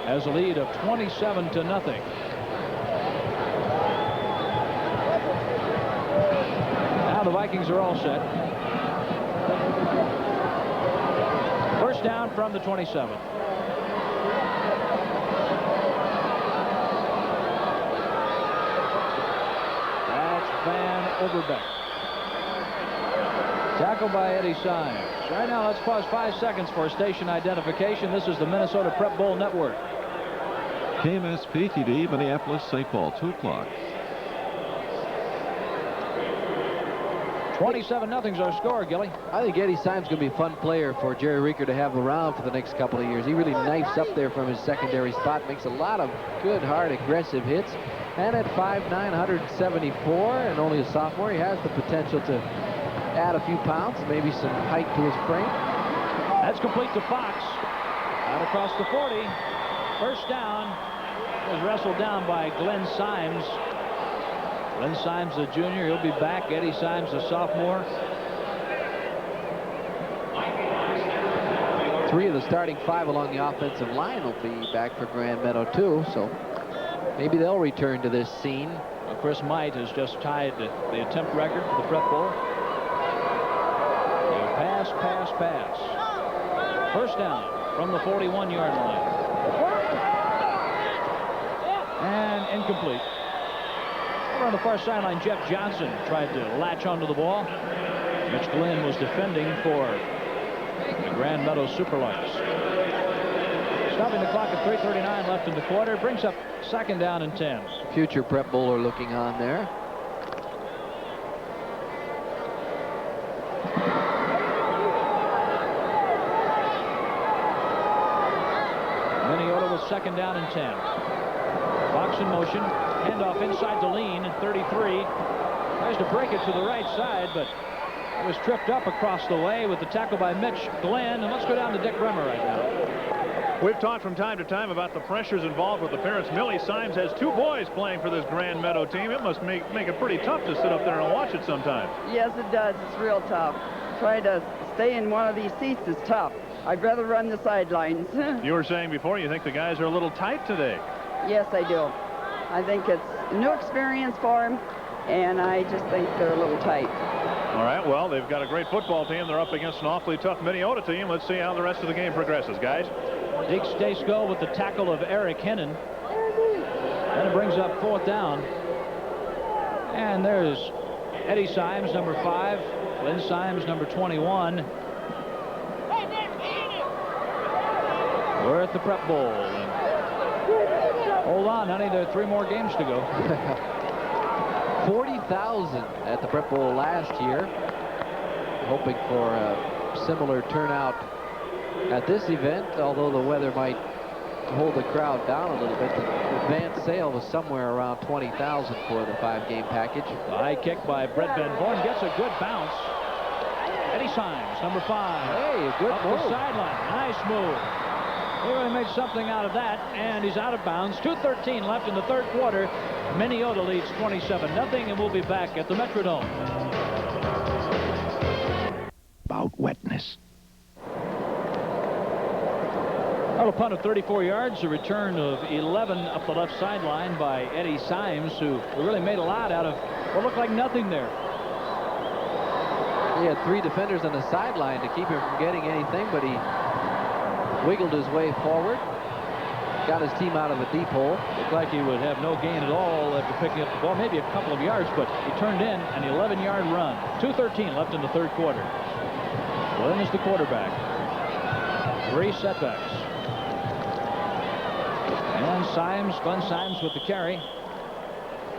has a lead of 27-0. Now the Vikings are all set. First down from the 27. That's Van Overbeck. Tackled by Eddie Symes. Right now, let's pause 5 seconds for station identification. This is the Minnesota Prep Bowl Network. KMS PTD, Minneapolis, St. Paul, 2 o'clock. 27-0's our score, Gilly. I think Eddie Symes is going to be a fun player for Jerry Reeker to have around for the next couple of years. He really knifes up there from his secondary spot, makes a lot of good, hard, aggressive hits. And at 5'9", 174, and only a sophomore, he has the potential to add a few pounds, maybe some height to his frame. That's complete to Fox. Out across the 40. First down is wrestled down by Glenn Symes. Glenn Symes, the junior, he'll be back. Eddie Symes, the sophomore. 3 of the starting 5 along the offensive line will be back for Grand Meadow, too, so maybe they'll return to this scene. Well, Chris Might has just tied the attempt record for the Prep Bowl. Pass, pass, pass. First down from the 41-yard line. And incomplete. Over on the far sideline, Jeff Johnson tried to latch onto the ball. Mitch Glenn was defending for the Grand Meadow Superlights. Stopping the clock at 3:39 left in the quarter. Brings up 2nd down and 10. Future Prep Bowler looking on there. Minneota with 2nd down and 10. Fox in motion. Handoff inside to Lean at 33. Tries to break it to the right side, but it was tripped up across the way with the tackle by Mitch Glenn. And let's go down to Dick Bremer right now. We've talked from time to time about the pressures involved with the parents. Millie Symes has 2 boys playing for this Grand Meadow team. It must make it pretty tough to sit up there and watch it sometimes. Yes, it does. It's real tough. Trying to stay in one of these seats is tough. I'd rather run the sidelines. You were saying before you think the guys are a little tight today. Yes, I do. I think it's a new experience for them, and I just think they're a little tight. All right, well, they've got a great football team. They're up against an awfully tough Minneota team. Let's see how the rest of the game progresses, guys. Dick Staceco with the tackle of Eric Hennon. And it brings up 4th down. And there's Eddie Symes, number 5. Glenn Symes, number 21. We're at the Prep Bowl. And hold on, honey, there are 3 more games to go. 40,000 at the Prep Bowl last year. Hoping for a similar turnout at this event, although the weather might hold the crowd down a little bit. The advanced sale was somewhere around 20,000 for the 5-game package. The high kick by Brett Van Born gets a good bounce. Eddie Symes, number 5. Hey, a good move. Up the sideline. Nice move. He really made something out of that, and he's out of bounds. 2:13 left in the 3rd quarter. Minneota leads 27-0, and we'll be back at the Metrodome. About wetness. Well, a punt of 34 yards, a return of 11 up the left sideline by Eddie Symes, who really made a lot out of what looked like nothing there. He had 3 defenders on the sideline to keep him from getting anything, but he wiggled his way forward, got his team out of a deep hole. Looked like he would have no gain at all after picking up the ball, maybe a couple of yards, but he turned in an 11-yard run. 2:13 left in the third quarter. Glenn is the quarterback. 3 setbacks. And Glenn Symes with the carry.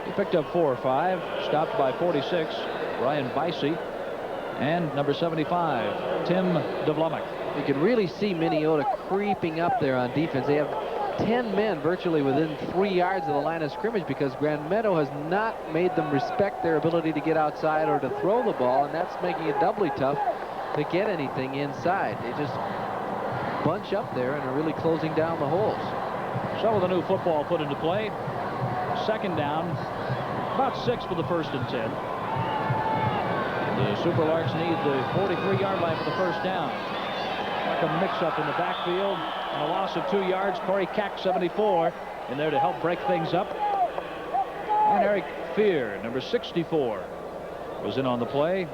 He picked up 4 or 5, stopped by 46, Brian Bicey, and number 75, Tim DeVlummick. You can really see Minneota creeping up there on defense. They have 10 men virtually within 3 yards of the line of scrimmage because Grand Meadow has not made them respect their ability to get outside or to throw the ball, and that's making it doubly tough to get anything inside. They just bunch up there and are really closing down the holes. So with a new football put into play, second down, about 6 for the 1st and 10. The Superlarks need the 43-yard line for the first down. Like a mix-up in the backfield and a loss of 2 yards. Corey Cack, 74, in there to help break things up. And Eric Fear, number 64, was in on the play.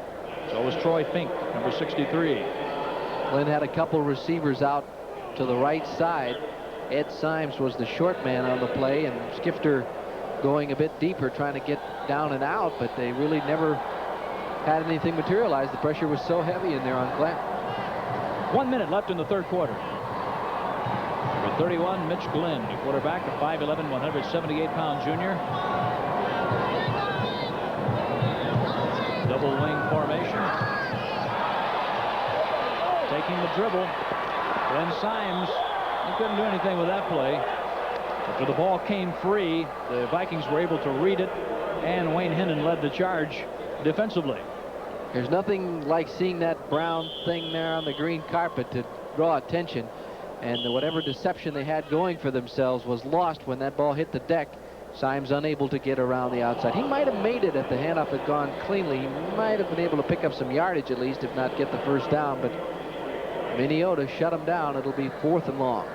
So was Troy Fink, number 63. Glenn had a couple receivers out to the right side. Ed Symes was the short man on the play, and Skifter going a bit deeper, trying to get down and out, but they really never had anything materialize. The pressure was so heavy in there on Glenn. 1 minute left in the third quarter. Number 31, Mitch Glenn, the quarterback, a 5'11", 178-pound junior. Double wing formation. Taking the dribble. Glenn Symes, he couldn't do anything with that play. After the ball came free, the Vikings were able to read it, and Wayne Hennon led the charge defensively. There's nothing like seeing that brown thing there on the green carpet to draw attention, and whatever deception they had going for themselves was lost when that ball hit the deck. Symes unable to get around the outside. He might have made it if the handoff had gone cleanly. He might have been able to pick up some yardage at least, if not get the first down, but Minneota shut him down. It'll be 4th and long.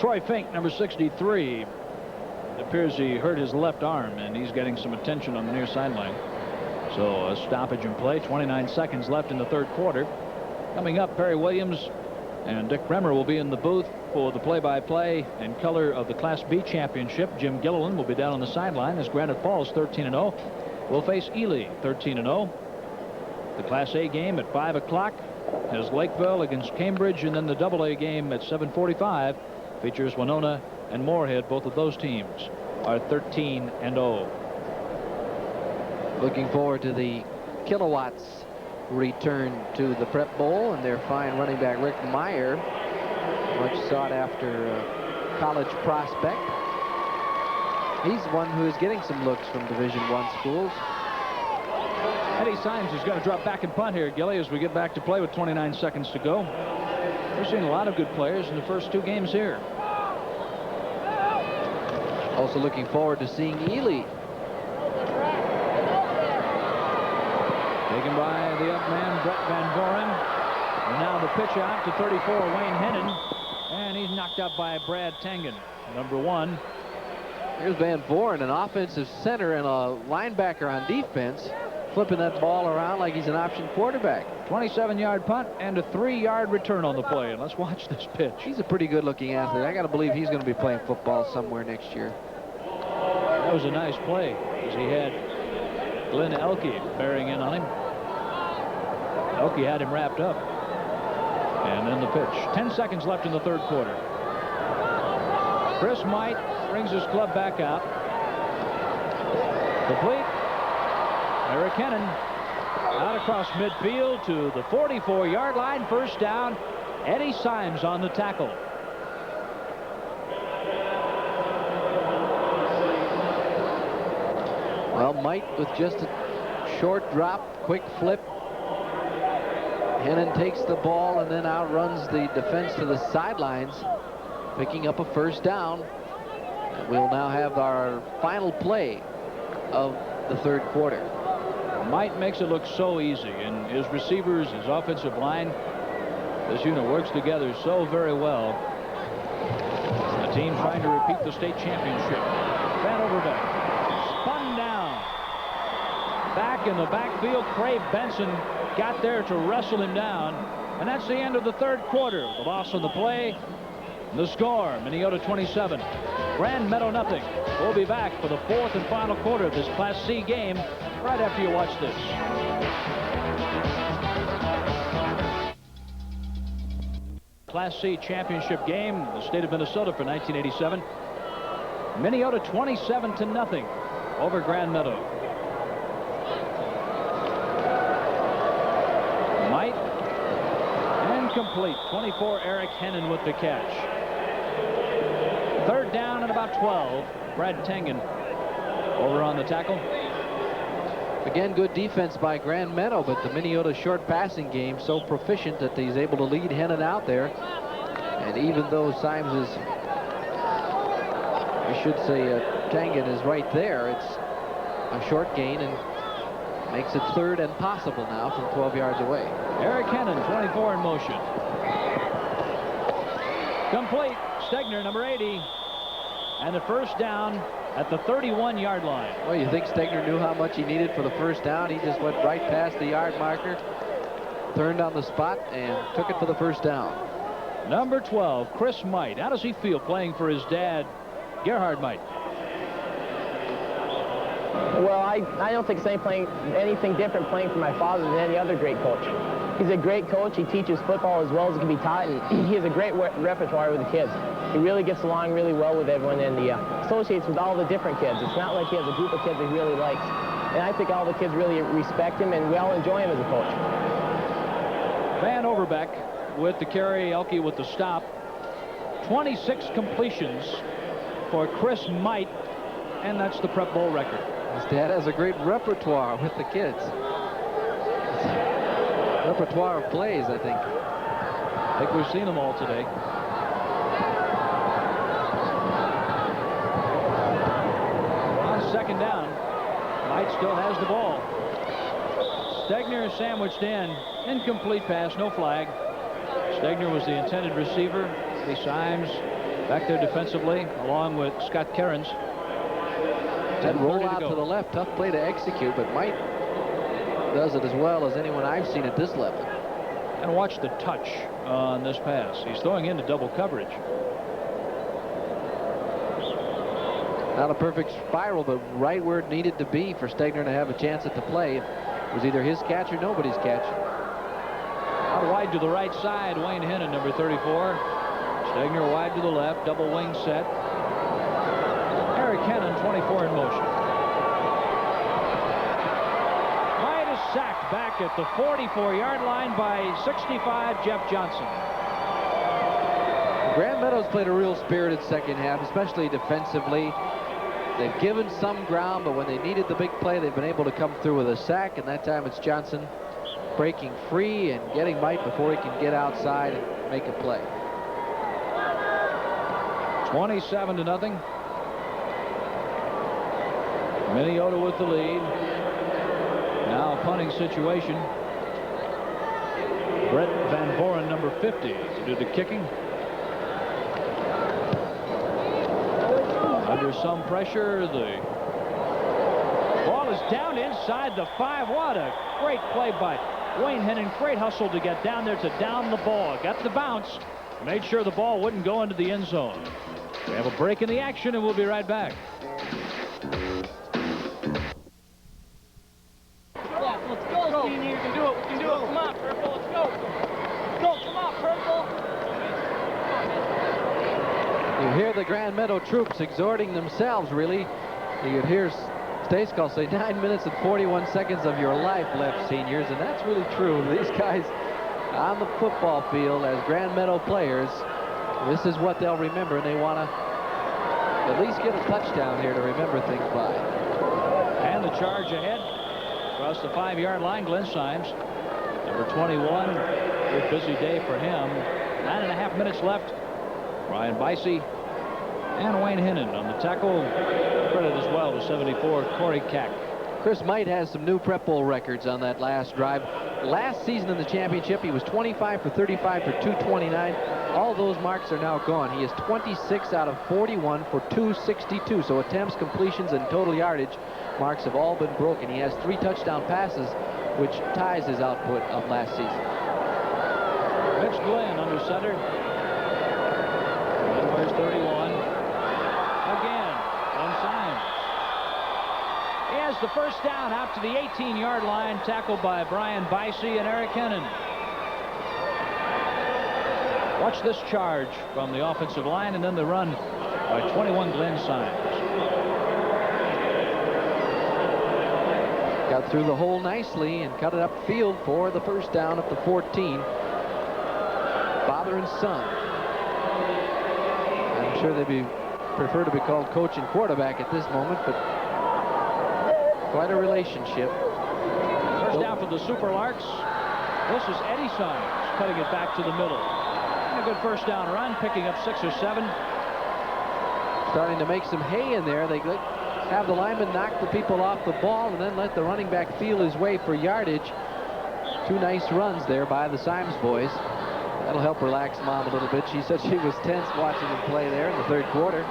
Troy Fink, number 63. It appears he hurt his left arm, and he's getting some attention on the near sideline. So a stoppage in play. 29 seconds left in the third quarter. Coming up, Perry Williams and Dick Bremer will be in the booth for the play-by-play and color of the Class B championship. Jim Gilliland will be down on the sideline as Granite Falls, 13-0, will face Ely, 13-0. The Class A game at 5 o'clock has Lakeville against Cambridge, and then the AA game at 7:45 features Winona and Moorhead. Both of those teams are 13-0. Looking forward to the Kilowatts return to the Prep Bowl and their fine running back Rick Meyer, much sought after college prospect. He's one who is getting some looks from Division I schools. Eddie Symes is going to drop back and punt here, Gilly, as we get back to play with 29 seconds to go. We're seeing a lot of good players in the first 2 games here. Also looking forward to seeing Ely. Taken by the up man, Brett Van Doren. And now the pitch out to 34, Wayne Hennon. And he's knocked out by Brad Tangen, number 1. Here's Van Voren, an offensive center and a linebacker on defense, flipping that ball around like he's an option quarterback. 27-yard punt and a 3-yard return on the play. And let's watch this pitch. He's a pretty good-looking athlete. I got to believe he's going to be playing football somewhere next year. That was a nice play, as he had Glenn Elke bearing in on him. Elke had him wrapped up. And then the pitch. 10 seconds left in the third quarter. Chris Might brings his club back out. Complete. Eric Hennon out across midfield to the 44-yard line. First down. Eddie Symes on the tackle. Well, Might with just a short drop, quick flip. Hennon takes the ball and then outruns the defense to the sidelines, picking up a first down. And we'll now have our final play of the third quarter. Might makes it look so easy, and his receivers, his offensive line, this unit works together so very well. Team trying to repeat the state championship. Van Overbeck spun down. Back in the backfield, Craig Benson got there to wrestle him down. And that's the end of the third quarter. The loss on the play. The score, Minneota 27, Grand Meadow nothing. We'll be back for the fourth and final quarter of this Class C game right after you watch this. Class C championship game, the state of Minnesota for 1987. Minneota 27-0 over Grand Meadow. Might incomplete. 24, Eric Hennon with the catch. Third down and about 12. Brad Tengen over on the tackle. Again, good defense by Grand Meadow, but the Minneota short passing game so proficient that he's able to lead Hennon out there. And even though Symes is, I should say, Tengen is right there, it's a short gain and makes it third and possible now from 12 yards away. Eric Hennon, 24 in motion. Complete. Stegner, number 80. And the first down at the 31-yard line. Well, you think Stegner knew how much he needed for the first down. He just went right past the yard marker, turned on the spot, and took it for the first down. Number 12, Chris Might. How does he feel playing for his dad, Gerhard Might? Well, I don't think it's anything different playing for my father than any other great coach. He's a great coach. He teaches football as well as it can be taught, and he has a great repertoire with the kids. He really gets along really well with everyone, and he associates with all the different kids. It's not like he has a group of kids that he really likes. And I think all the kids really respect him, and we all enjoy him as a coach. Van Overbeck with the carry, Elke with the stop. 26 completions for Chris Might, and that's the Prep Bowl record. His dad has a great repertoire with the kids. Repertoire of plays, I think. I think we've seen them all today. On second down, Might still has the ball. Stegner is sandwiched in. Incomplete pass, no flag. Stegner was the intended receiver. Eddie Symes back there defensively, along with Scott Cairns. That roll out to the left, tough play to execute, but Might does it as well as anyone I've seen at this level. And watch the touch on this pass. He's throwing into double coverage. Not a perfect spiral, but right where it needed to be for Stegner to have a chance at the play. It was either his catch or nobody's catch. Out wide to the right side, Wayne Hennon, number 34. Stegner wide to the left, double wing set. Eric Hennon, 24 in motion. Might is sacked back at the 44-yard line by 65, Jeff Johnson. Grand Meadows played a real spirited second half, especially defensively. They've given some ground, but when they needed the big play, they've been able to come through with a sack, and that time it's Johnson breaking free and getting Might before he can get outside and make a play. 27-0. Minneota with the lead. Now a punting situation. Brett Van Voren, number 50, to do the kicking. Under some pressure, the ball is down inside the 5. What a great play by Wayne Hennon. Great hustle to get down there to down the ball. Got the bounce. Made sure the ball wouldn't go into the end zone. We have a break in the action, and we'll be right back. Yeah, let's go, Senior. You can do it. We can do it. Come on, Purple. Let's go. Go. Come on, Purple. You hear the Grand Meadow troops exhorting themselves, really. You could hear Stayskull say 9 minutes and 41 seconds of your life left, seniors, and that's really true. These guys on the football field as Grand Meadow players, this is what they'll remember, and they want to at least get a touchdown here to remember things by. And the charge ahead across the 5-yard line, Glenn Symes, number 21. Good busy day for him. 9.5 minutes left. Ryan Bicey and Wayne Hennon on the tackle. Credit as well to 74, Corey Cack. Chris Might has some new Prep Bowl records on that last drive. last season in the championship, he was 25 for 35 for 229. All those marks are now gone. He is 26 out of 41 for 262. So attempts, completions, and total yardage marks have all been broken. He has 3 touchdown passes, which ties his output of last season. Mitch Glenn under center. And where's 31? Again, on Symes. He has the first down out to the 18-yard line, tackled by Brian Bicey and Eric Hennon. Watch this charge from the offensive line, and then the run by 21 Glenn Symes. Got through the hole nicely and cut it upfield for the first down at the 14. Father and son. I'm sure they'd prefer to be called coach and quarterback at this moment, but quite a relationship. First down for the Super Larks. This is Eddie Symes cutting it back to the middle. And a good first down run, picking up 6 or 7. Starting to make some hay in there. They have the lineman knock the people off the ball and then let the running back feel his way for yardage. 2 nice runs there by the Symes boys. That'll help relax Mom a little bit. She said she was tense watching him play there in the 3rd quarter.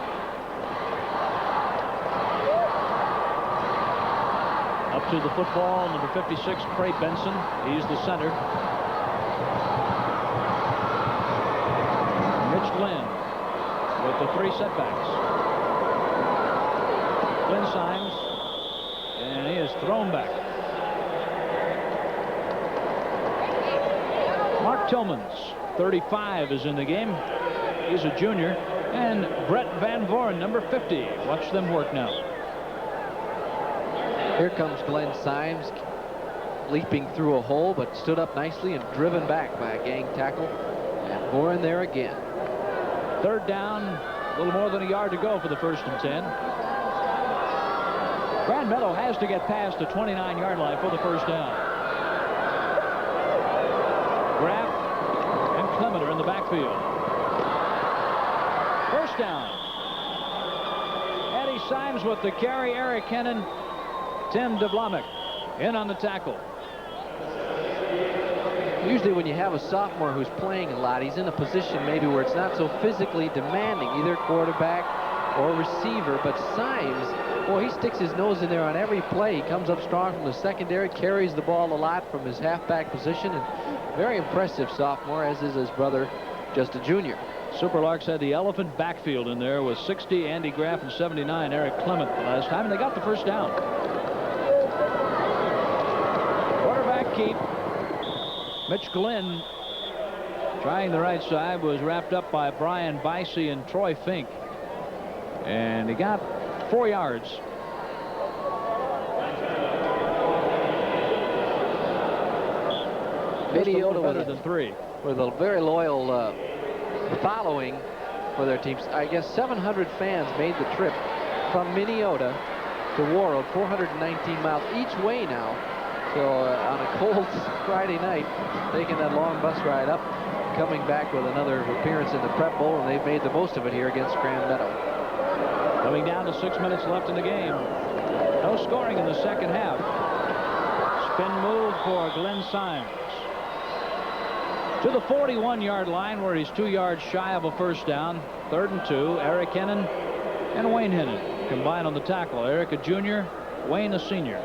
Up to the football, number 56, Trey Benson. He's the center. Mitch Glenn with the 3 setbacks. Glenn Symes, and he is thrown back. Mark Tillmans, 35, is in the game. He's a junior. And Brett Van Voren, number 50. Watch them work now. Here comes Glenn Symes, leaping through a hole, but stood up nicely and driven back by a gang tackle. And Voren there again. 3rd down, a little more than a yard to go for the 1st and 10. Grand Meadow has to get past the 29-yard line for the first down. Graff and Clement are in the backfield. First down. Eddie Symes with the carry. Eric Hennon, Tim DeBlomik in on the tackle. Usually when you have a sophomore who's playing a lot, he's in a position maybe where it's not so physically demanding, either quarterback or receiver. But Symes, boy, he sticks his nose in there on every play. He comes up strong from the secondary, carries the ball a lot from his halfback position, and very impressive sophomore, as is his brother, just a junior. Super Larks had the elephant backfield in there with 60 Andy Graff and 79 Eric Clement the last time, and they got the first down. Quarterback keep. Mitch Glenn, trying the right side, was wrapped up by Brian Bicey and Troy Fink. And he got 4 yards. Minneota better than 3. With a very loyal following for their teams. I guess 700 fans made the trip from Minneota to Warroad, 419 miles each way now. So on a cold Friday night, taking that long bus ride up, coming back with another appearance in the Prep Bowl, and they've made the most of it here against Grand Meadow. Coming down to 6 minutes left in the game. No scoring in the second half. Spin move for Glenn Symes. To the 41-yard line, where he's 2 yards shy of a first down. 3rd and 2. Eric Hennon and Wayne Hennon combined on the tackle. Eric a junior, Wayne a senior.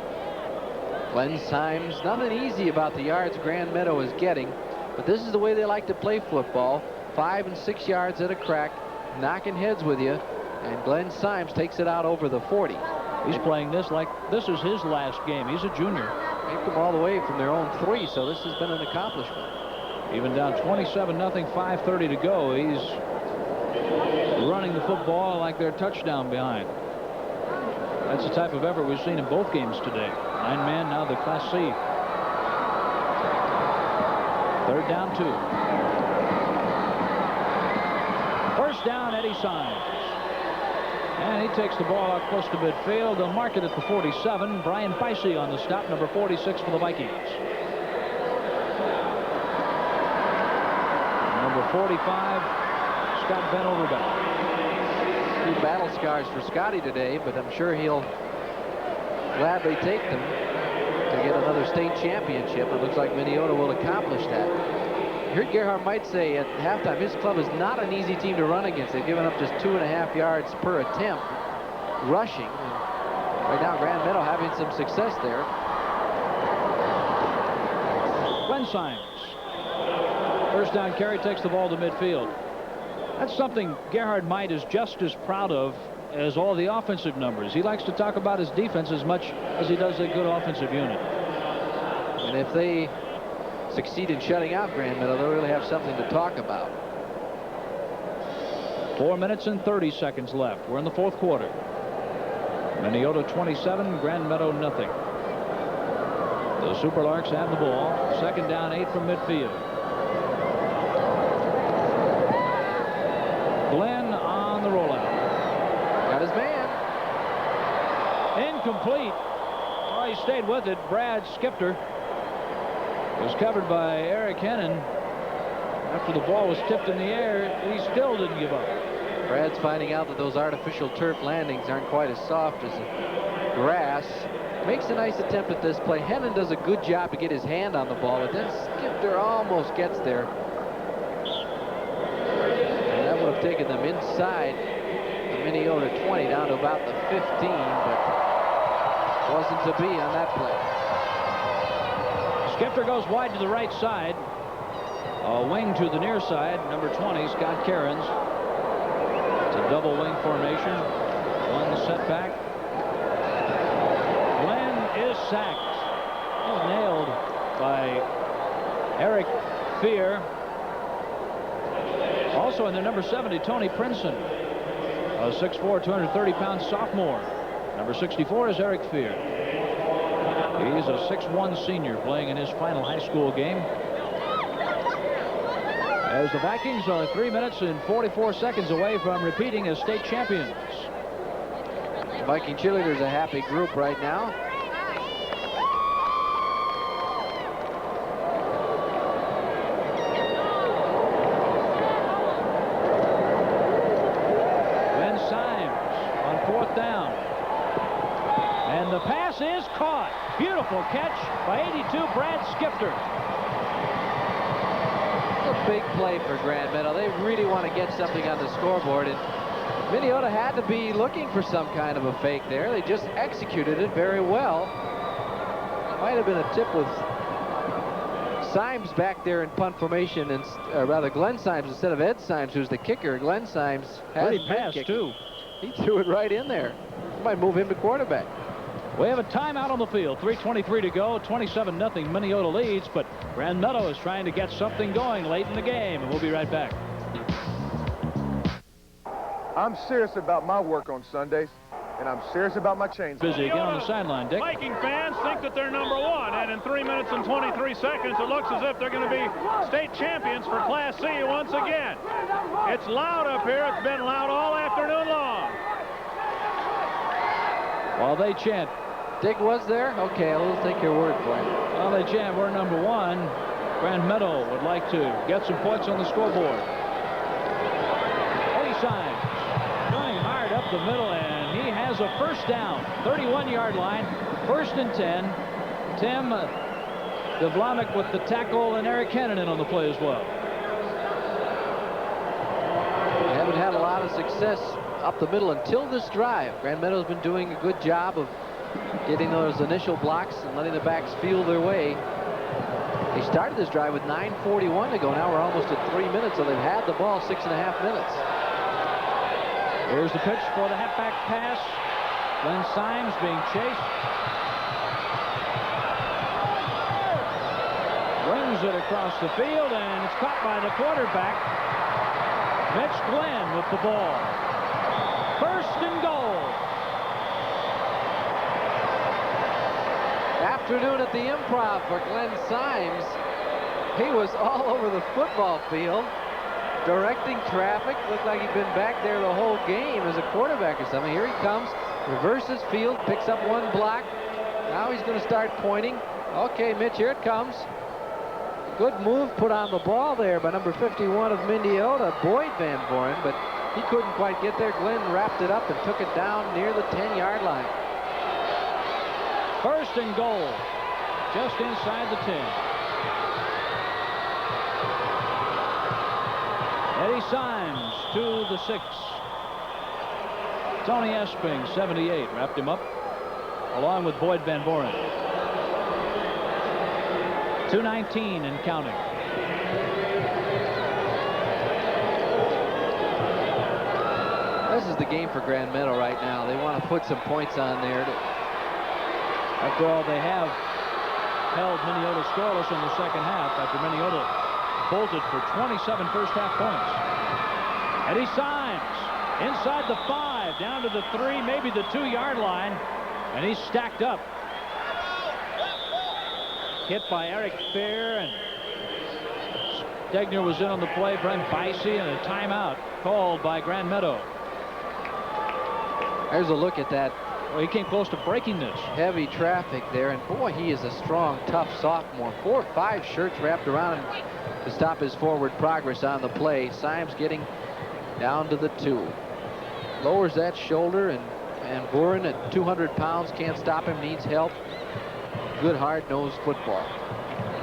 Glenn Symes, nothing easy about the yards Grand Meadow is getting, but this is the way they like to play football. 5 and 6 yards at a crack, knocking heads with you, and Glenn Symes takes it out over the 40. He's playing this like this is his last game. He's a junior. They've come all the way from their own 3, so this has been an accomplishment. Even down 27-0, 5:30 to go. He's running the football like they're touchdown behind. That's the type of effort we've seen in both games today. 9-man, now the Class C. 3rd down 2. First down, Eddie Symes. And he takes the ball out close to midfield. They'll mark it at the 47. Brian Bicey on the stop, number 46 for the Vikings. Number 45, Scott Van Overbeck. 2 battle scars for Scotty today, but I'm sure he'll gladly take them. to get another state championship. It looks like Minneota will accomplish that. I heard Gerhard might say at halftime his club is not an easy team to run against. They've given up just 2.5 yards per attempt rushing. And right now, Grand Meadow having some success there. Glenn Symes. First down carry, takes the ball to midfield. That's something Gerhard Might is just as proud of as all the offensive numbers. He likes to talk about his defense as much as he does a good offensive unit. And if they succeed in shutting out Grand Meadow, they'll really have something to talk about. 4 minutes and 30 seconds left. We're in the fourth quarter. Minneota 27, Grand Meadow nothing. The Superlarks have the ball. Second down, 8 from midfield. Glenn on the rollout. Got his man. Incomplete. Oh, he stayed with it. Brad Skipter was covered by Eric Hennon. After the ball was tipped in the air, he still didn't give up. Brad's finding out that those artificial turf landings aren't quite as soft as the grass. Makes a nice attempt at this play. Hennon does a good job to get his hand on the ball, but then Skipter almost gets there. And that would have taken them inside the Minneota 20 down to about the 15, but wasn't to be on that play. Skipter goes wide to the right side. A wing to the near side. Number 20, Scott Cairns. It's a double wing formation. One setback. Glenn is sacked. He's nailed by Eric Fear. Also in the number 70, Tony Princeton. A 6'4", 230-pound sophomore. Number 64 is Eric Fear. He's a 6'1" senior playing in his final high school game. As the Vikings are 3 minutes and 44 seconds away from repeating as state champions. The Viking cheerleaders a happy group right now. Glenn Symes on fourth down. And the pass is caught. Beautiful catch by 82 Brad Skipter. A big play for Grand Meadow. They really want to get something on the scoreboard, and Minneota had to be looking for some kind of a fake there. They just executed it very well. Might have been a tip with Symes back there in punt formation, and rather Glenn Symes instead of Ed Symes, who's the kicker. Glenn Symes has Great pass too. He threw it right in there. Might move him to quarterback. We have a timeout on the field. 3:23 to go. 27-0 Minneota leads, but Grand Meadow is trying to get something going late in the game, and we'll be right back. I'm serious about my work on Sundays, and I'm serious about my chains. Busy again on the sideline, Dick. Viking fans think that they're number one, and in 3 minutes and 23 seconds, it looks as if they're going to be state champions for Class C once again. It's loud up here. It's been loud all afternoon long. While they chant. Dick was there? Okay, we'll take your word for it. While they chant, we're number one. Grand Meadow would like to get some points on the scoreboard. Eddie Symes going hard up the middle, and he has a first down. 31-yard line, 1st and 10. Tim DeVlanek with the tackle, and Eric Hennon on the play as well. They haven't had a lot of success up the middle until this drive. Grand Meadow's been doing a good job of getting those initial blocks and letting the backs feel their way. They started this drive with 9:41 to go. Now we're almost at 3 minutes, so they've had the ball 6.5 minutes. Here's the pitch for the halfback pass. Glenn Symes being chased. Brings it across the field, and it's caught by the quarterback. Mitch Glenn with the ball. 1st and goal. Afternoon at the Improv for Glenn Symes. He was all over the football field, directing traffic. Looked like he'd been back there the whole game as a quarterback or something. Here he comes, reverses field, picks up one block. Now he's going to start pointing. Okay, Mitch, here it comes. Good move put on the ball there by number 51 of Minneota, Boyd Van Voren, but he couldn't quite get there. Glenn wrapped it up and took it down near the 10-yard line. 1st and goal. just inside the 10. Eddie Symes to the 6. Tony Esping, 78, wrapped him up, along with Boyd Van Boren. 2:19 and counting. This is the game for Grand Meadow right now. They want to put some points on there. After all, they have held Minneota scoreless in the second half after Minneota bolted for 27 first-half points. Eddie Symes inside the 5, down to the 3, maybe the 2-yard line, and he's stacked up. Hit by Eric Fair, and Stegner was in on the play. Brent Bicey, and a timeout called by Grand Meadow. There's a look at that. Well, he came close to breaking this. Heavy traffic there, and boy, he is a strong, tough sophomore. 4 or 5 shirts wrapped around him to stop his forward progress on the play. Symes getting down to the 2. Lowers that shoulder, and Van Buren at 200 pounds can't stop him, needs help. Good hard-nosed football.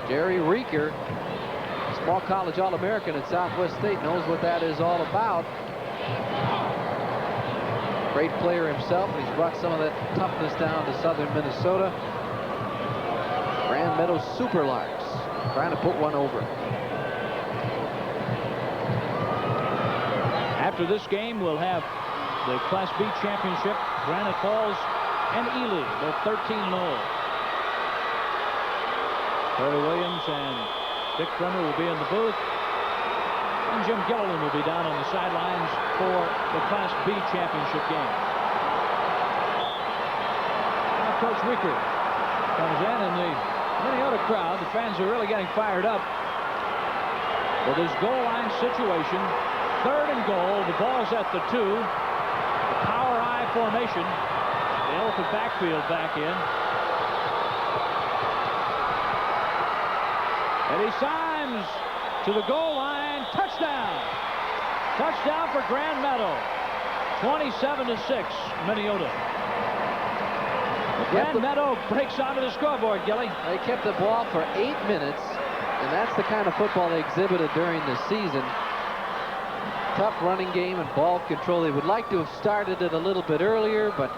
Jerry Reeker, small college All-American at Southwest State, knows what that is all about. Great player himself, and he's brought some of that toughness down to southern Minnesota. Grand Meadow Superlarks trying to put one over. After this game, we'll have the Class B championship. Granite Falls and Ely, both 13-0. Terry Williams and Dick Bremer will be in the booth. And Jim Gilliland will be down on the sidelines for the Class B championship game. Now Coach Reeker comes in, and the Minneota crowd, the fans are really getting fired up with this goal line situation. 3rd and goal. The ball's at the 2. The power I formation. The elephant backfield back in. Eddie Symes to the goal line. Touchdown. Touchdown for Grand Meadow. 27-6, Minneota. Grand Meadow breaks onto the scoreboard, Gilly. They kept the ball for 8 minutes, and that's the kind of football they exhibited during the season. Tough running game and ball control. They would like to have started it a little bit earlier, but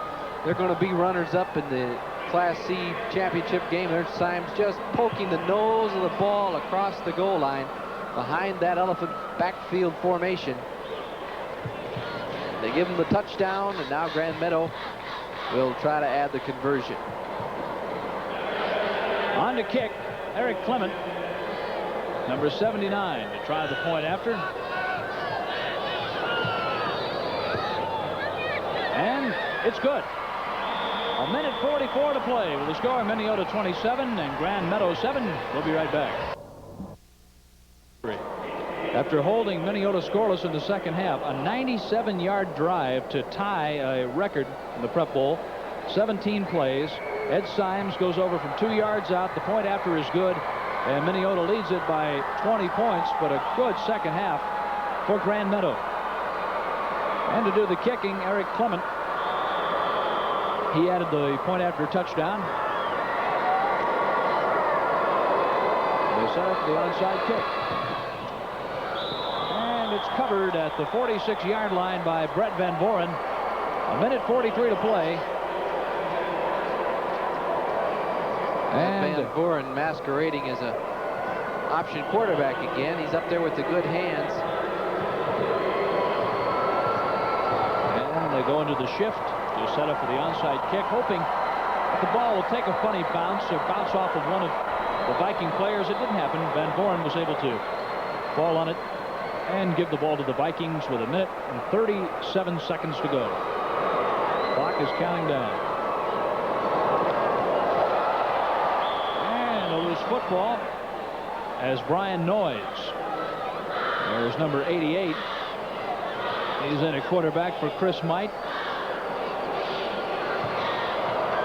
they're going to be runners-up in the Class C championship game. There's Symes just poking the nose of the ball across the goal line behind that elephant backfield formation. They give him the touchdown, and now Grand Meadow will try to add the conversion. On to kick, Eric Clement, number 79, to try the point after. And it's good. 1:44 to play with the score Minneota 27 and Grand Meadow 7. We'll be right back. After holding Minneota scoreless in the second half, a 97-yard drive to tie a record in the Prep Bowl. 17 plays. Ed Symes goes over from 2 yards out. The point after is good, and Minneota leads it by 20 points, but a good second half for Grand Meadow. And to do the kicking, Eric Clement. He added the point after touchdown. They set up the onside kick. And it's covered at the 46-yard line by Brett Van Boren. 1:43 to play. And Van Boren masquerading as a option quarterback again. He's up there with the good hands. And they go into the shift to set up for the onside kick, hoping that the ball will take a funny bounce or bounce off of one of the Viking players. It didn't happen. Van Boren was able to fall on it and give the ball to the Vikings with 1:37 seconds to go. Clock is counting down. And a loose football as Brian Noyes. There's number 88. He's in a quarterback for Chris Might.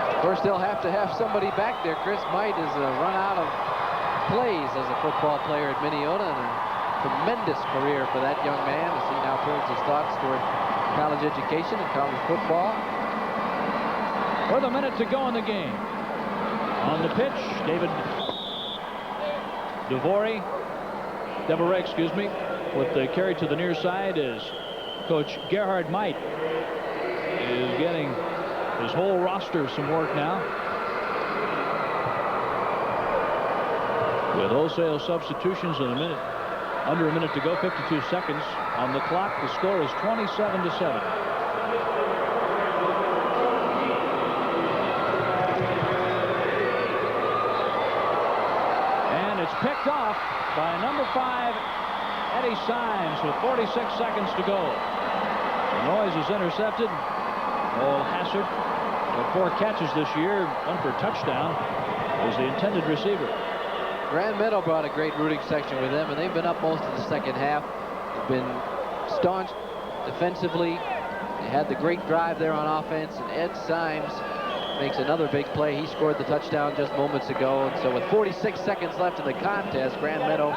Of course, they'll have to have somebody back there. Chris Might has run out of plays as a football player at Minneota, and a tremendous career for that young man as he now turns his thoughts toward college education and college football. With a minute to go in the game. On the pitch, David DeVore, excuse me, with the carry to the near side is Coach Gerhard Might is getting his whole roster some work now. With wholesale substitutions in a minute, under a minute to go, 52 seconds on the clock. The score is 27-7. And it's picked off by number 5, Eddie Symes, with 46 seconds to go. The noise is intercepted. Old Hassard, with 4 catches this year, 1 for a touchdown, is the intended receiver. Grand Meadow brought a great rooting section with them, and they've been up most of the second half. They've been staunch defensively. They had the great drive there on offense, and Ed Symes makes another big play. He scored the touchdown just moments ago, and so with 46 seconds left in the contest, Grand Meadow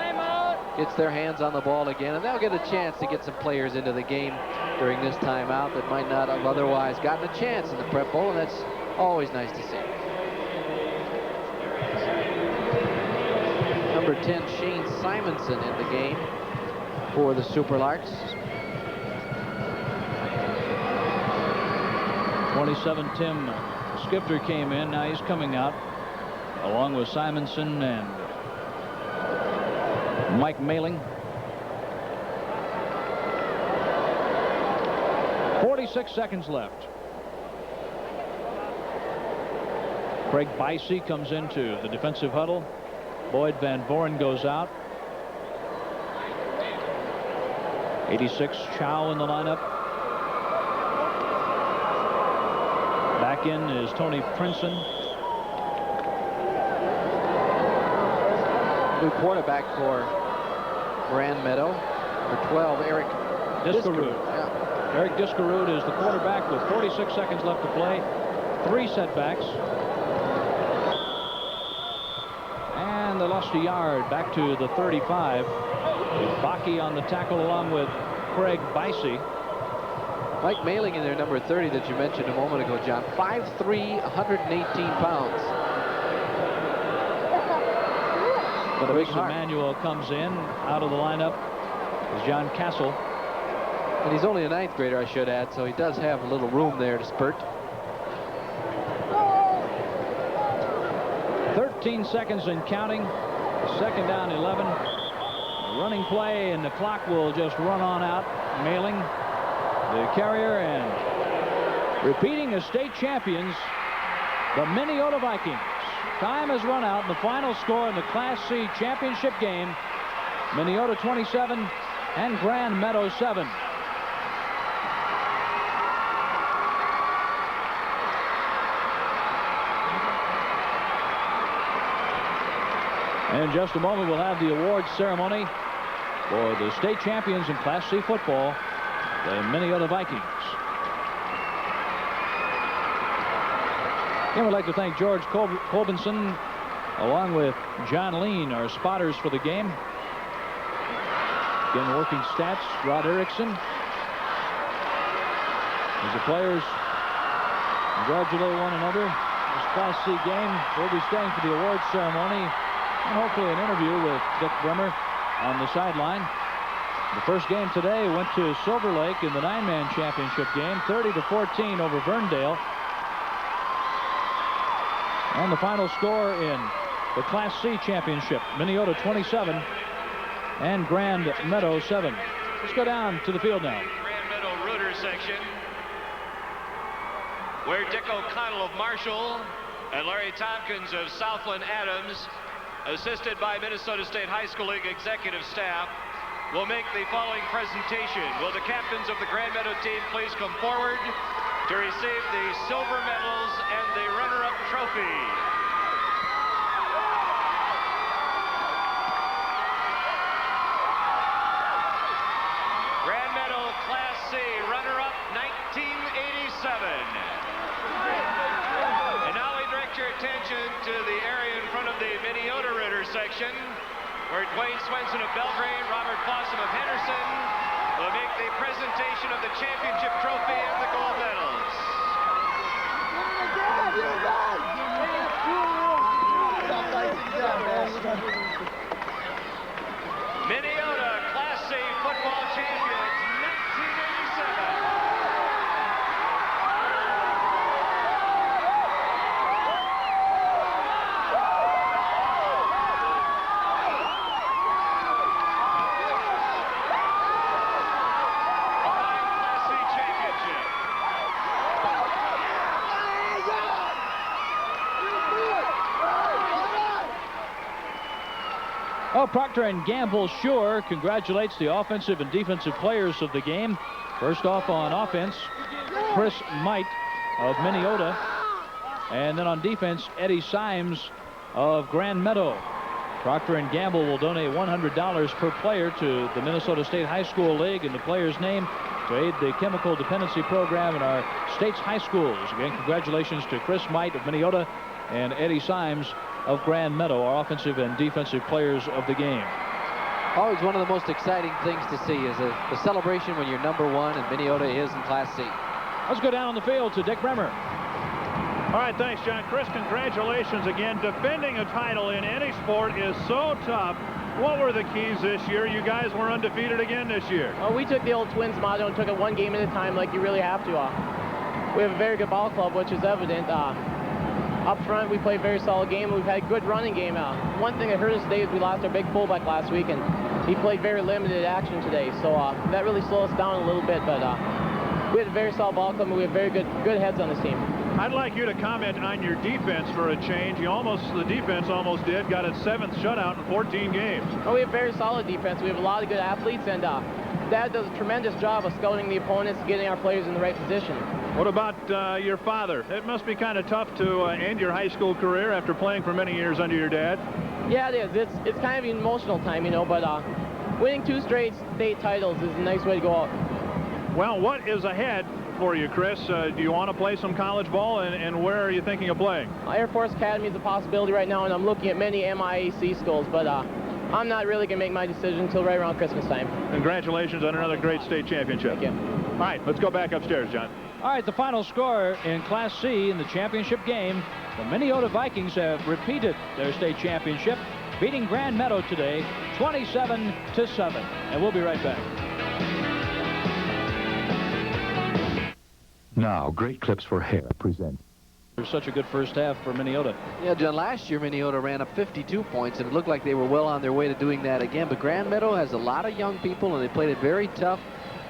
gets their hands on the ball again, and they'll get a chance to get some players into the game during this timeout that might not have otherwise gotten a chance in the Prep Bowl, and that's always nice to see. Number 10, Shane Simonson, in the game for the Superlarks. 27, Tim Skipter came in. Now he's coming out along with Simonson and Mike Mailing. 46 seconds left. Craig Bicey comes into the defensive huddle. Boyd Van Voren goes out. 86, Chow in the lineup. Back in is Tony Princeton. New quarterback for Grand Meadow. Number 12, Eric Discarud. Yeah. Eric Discarud is the quarterback with 46 seconds left to play. 3 setbacks. And they lost a yard back to the 35. With Bakke on the tackle along with Craig Bicey. Mike Mailing in there, number 30 that you mentioned a moment ago, John. 5'3", 118 pounds. But Chris Emmanuel comes in. Out of the lineup is John Castle. And he's only a 9th grader, I should add, so he does have a little room there to spurt. 13 seconds and counting. 2nd down, 11. A running play, and the clock will just run on out. Mailing, the carrier, and repeating as state champions, the Minneota Vikings. Time has run out, and the final score in the Class C championship game, Minneota 27 and Grand Meadow 7. In just a moment, we'll have the awards ceremony for the state champions in Class C football, the Minneota Vikings. And we'd like to thank George Colbinson, along with John Lean, our spotters for the game. Again, working stats, Rod Erickson. As the players congratulate one another, this Class C game, we'll be staying for the awards ceremony and hopefully an interview with Dick Bremer on the sideline. The first game today went to Silver Lake in the 9-man championship game, 30-14 over Verndale. And the final score in the Class C championship, Minneota 27 and Grand Meadow 7. Let's go down to the field now. Grand Meadow Rooter section, where Dick O'Connell of Marshall and Larry Tompkins of Southland Adams, assisted by Minnesota State High School League executive staff, will make the following presentation. Will the captains of the Grand Meadow team please come forward to receive the silver medals and the runner-up trophy. Grand Meadow Class C runner-up 1987. And now we direct your attention to the area in front of the Minneota Ritter section, where Dwayne Swenson of Belgrade, Robert Fossum of Henderson will make the presentation of the championship trophy and the gold medals. Well, Procter & Gamble sure congratulates the offensive and defensive players of the game. First off on offense, Chris Might of Minneota. And then on defense, Eddie Symes of Grand Meadow. Procter & Gamble will donate $100 per player to the Minnesota State High School League in the player's name to aid the chemical dependency program in our state's high schools. Again, congratulations to Chris Might of Minneota and Eddie Symes of Grand Meadow, our offensive and defensive players of the game. Always one of the most exciting things to see is the celebration when you're #1 and Minneota is in Class C. Let's go down on the field to Dick Bremer. All right, thanks, John. Chris, congratulations again. Defending a title in any sport is so tough. What were the keys this year? You guys were undefeated again this year. Well, we took the old Twins motto and took it one game at a time like you really have to. We have a very good ball club, which is evident. Up front, we play a very solid game. We've had a good running game. One thing that hurt us today is we lost our big fullback last week, and he played very limited action today. So that really slowed us down a little bit, but we had a very solid ball club, and we have very good heads on this team. I'd like you to comment on your defense for a change. The defense almost got its 7th shutout in 14 games. Well, we have very solid defense. We have a lot of good athletes, and Dad does a tremendous job of scouting the opponents, getting our players in the right position. What about your father? It must be kind of tough to end your high school career after playing for many years under your dad. Yeah, it is. It's kind of an emotional time, you know, but winning 2 straight state titles is a nice way to go out. Well, what is ahead for you, Chris? Do you want to play some college ball, and where are you thinking of playing? Air Force Academy is a possibility right now, and I'm looking at many MIAC schools, but I'm not really going to make my decision until right around Christmas time. Congratulations on another great state championship. Thank you. All right, let's go back upstairs, John. All right, the final score in Class C in the championship game, the Minneota Vikings have repeated their state championship, beating Grand Meadow today 27-7. And we'll be right back. Now, Great Clips for Hair present. There's such a good first half for Minneota. Yeah, John, last year Minneota ran up 52 points, and it looked like they were well on their way to doing that again. But Grand Meadow has a lot of young people, and they played it very tough.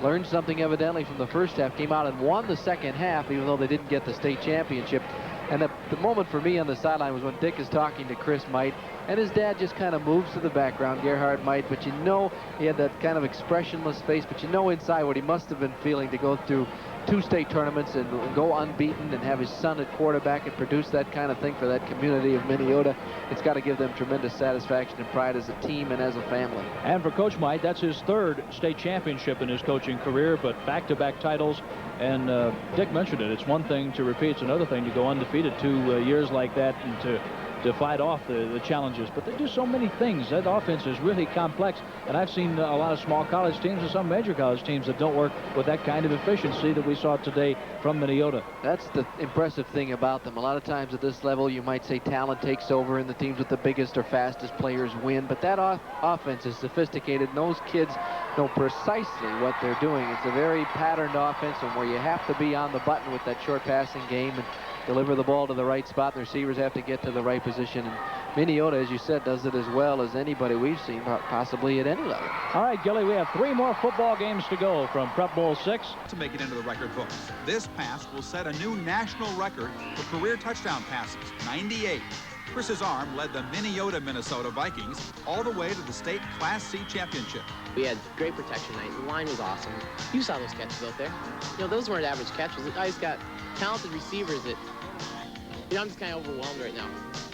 Learned something evidently from the first half, came out and won the second half, even though they didn't get the state championship. And the moment for me on the sideline was when Dick is talking to Chris Might, and his dad just kind of moves to the background, Gerhard Might, but you know he had that kind of expressionless face, but you know inside what he must have been feeling to go through 2 state tournaments and go unbeaten and have his son at quarterback and produce that kind of thing for that community of Minneota. It's got to give them tremendous satisfaction and pride as a team and as a family. And for Coach Might, that's his 3rd state championship in his coaching career, but back-to-back titles. And Dick mentioned it. It's one thing to repeat. It's another thing to go undefeated 2 years like that and to fight off the challenges. But they do so many things. That offense is really complex. And I've seen a lot of small college teams and some major college teams that don't work with that kind of efficiency that we saw today from Minneota. That's the impressive thing about them. A lot of times at this level, you might say talent takes over and the teams with the biggest or fastest players win. But that offense is sophisticated, and those kids know precisely what they're doing. It's a very patterned offense, and where you have to be on the button with that short passing game and deliver the ball to the right spot. The receivers have to get to the right position. And Minneota, as you said, does it as well as anybody we've seen, possibly at any level. All right, Gilly, we have 3 more football games to go from Prep Bowl 6. To make it into the record books. This pass will set a new national record for career touchdown passes, 98. Chris's arm led the Minnesota Vikings all the way to the state Class C championship. We had great protection tonight. The line was awesome. You saw those catches out there. You know, those weren't average catches. The guys got talented receivers that, you know, I'm just kind of overwhelmed right now.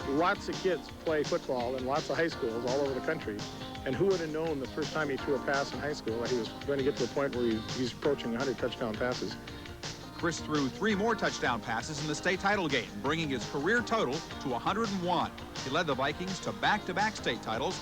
Lots of kids play football in lots of high schools all over the country. And who would have known the first time he threw a pass in high school that he was going to get to a point where he's approaching 100 touchdown passes. Chris threw 3 more touchdown passes in the state title game, bringing his career total to 101. He led the Vikings to back-to-back state titles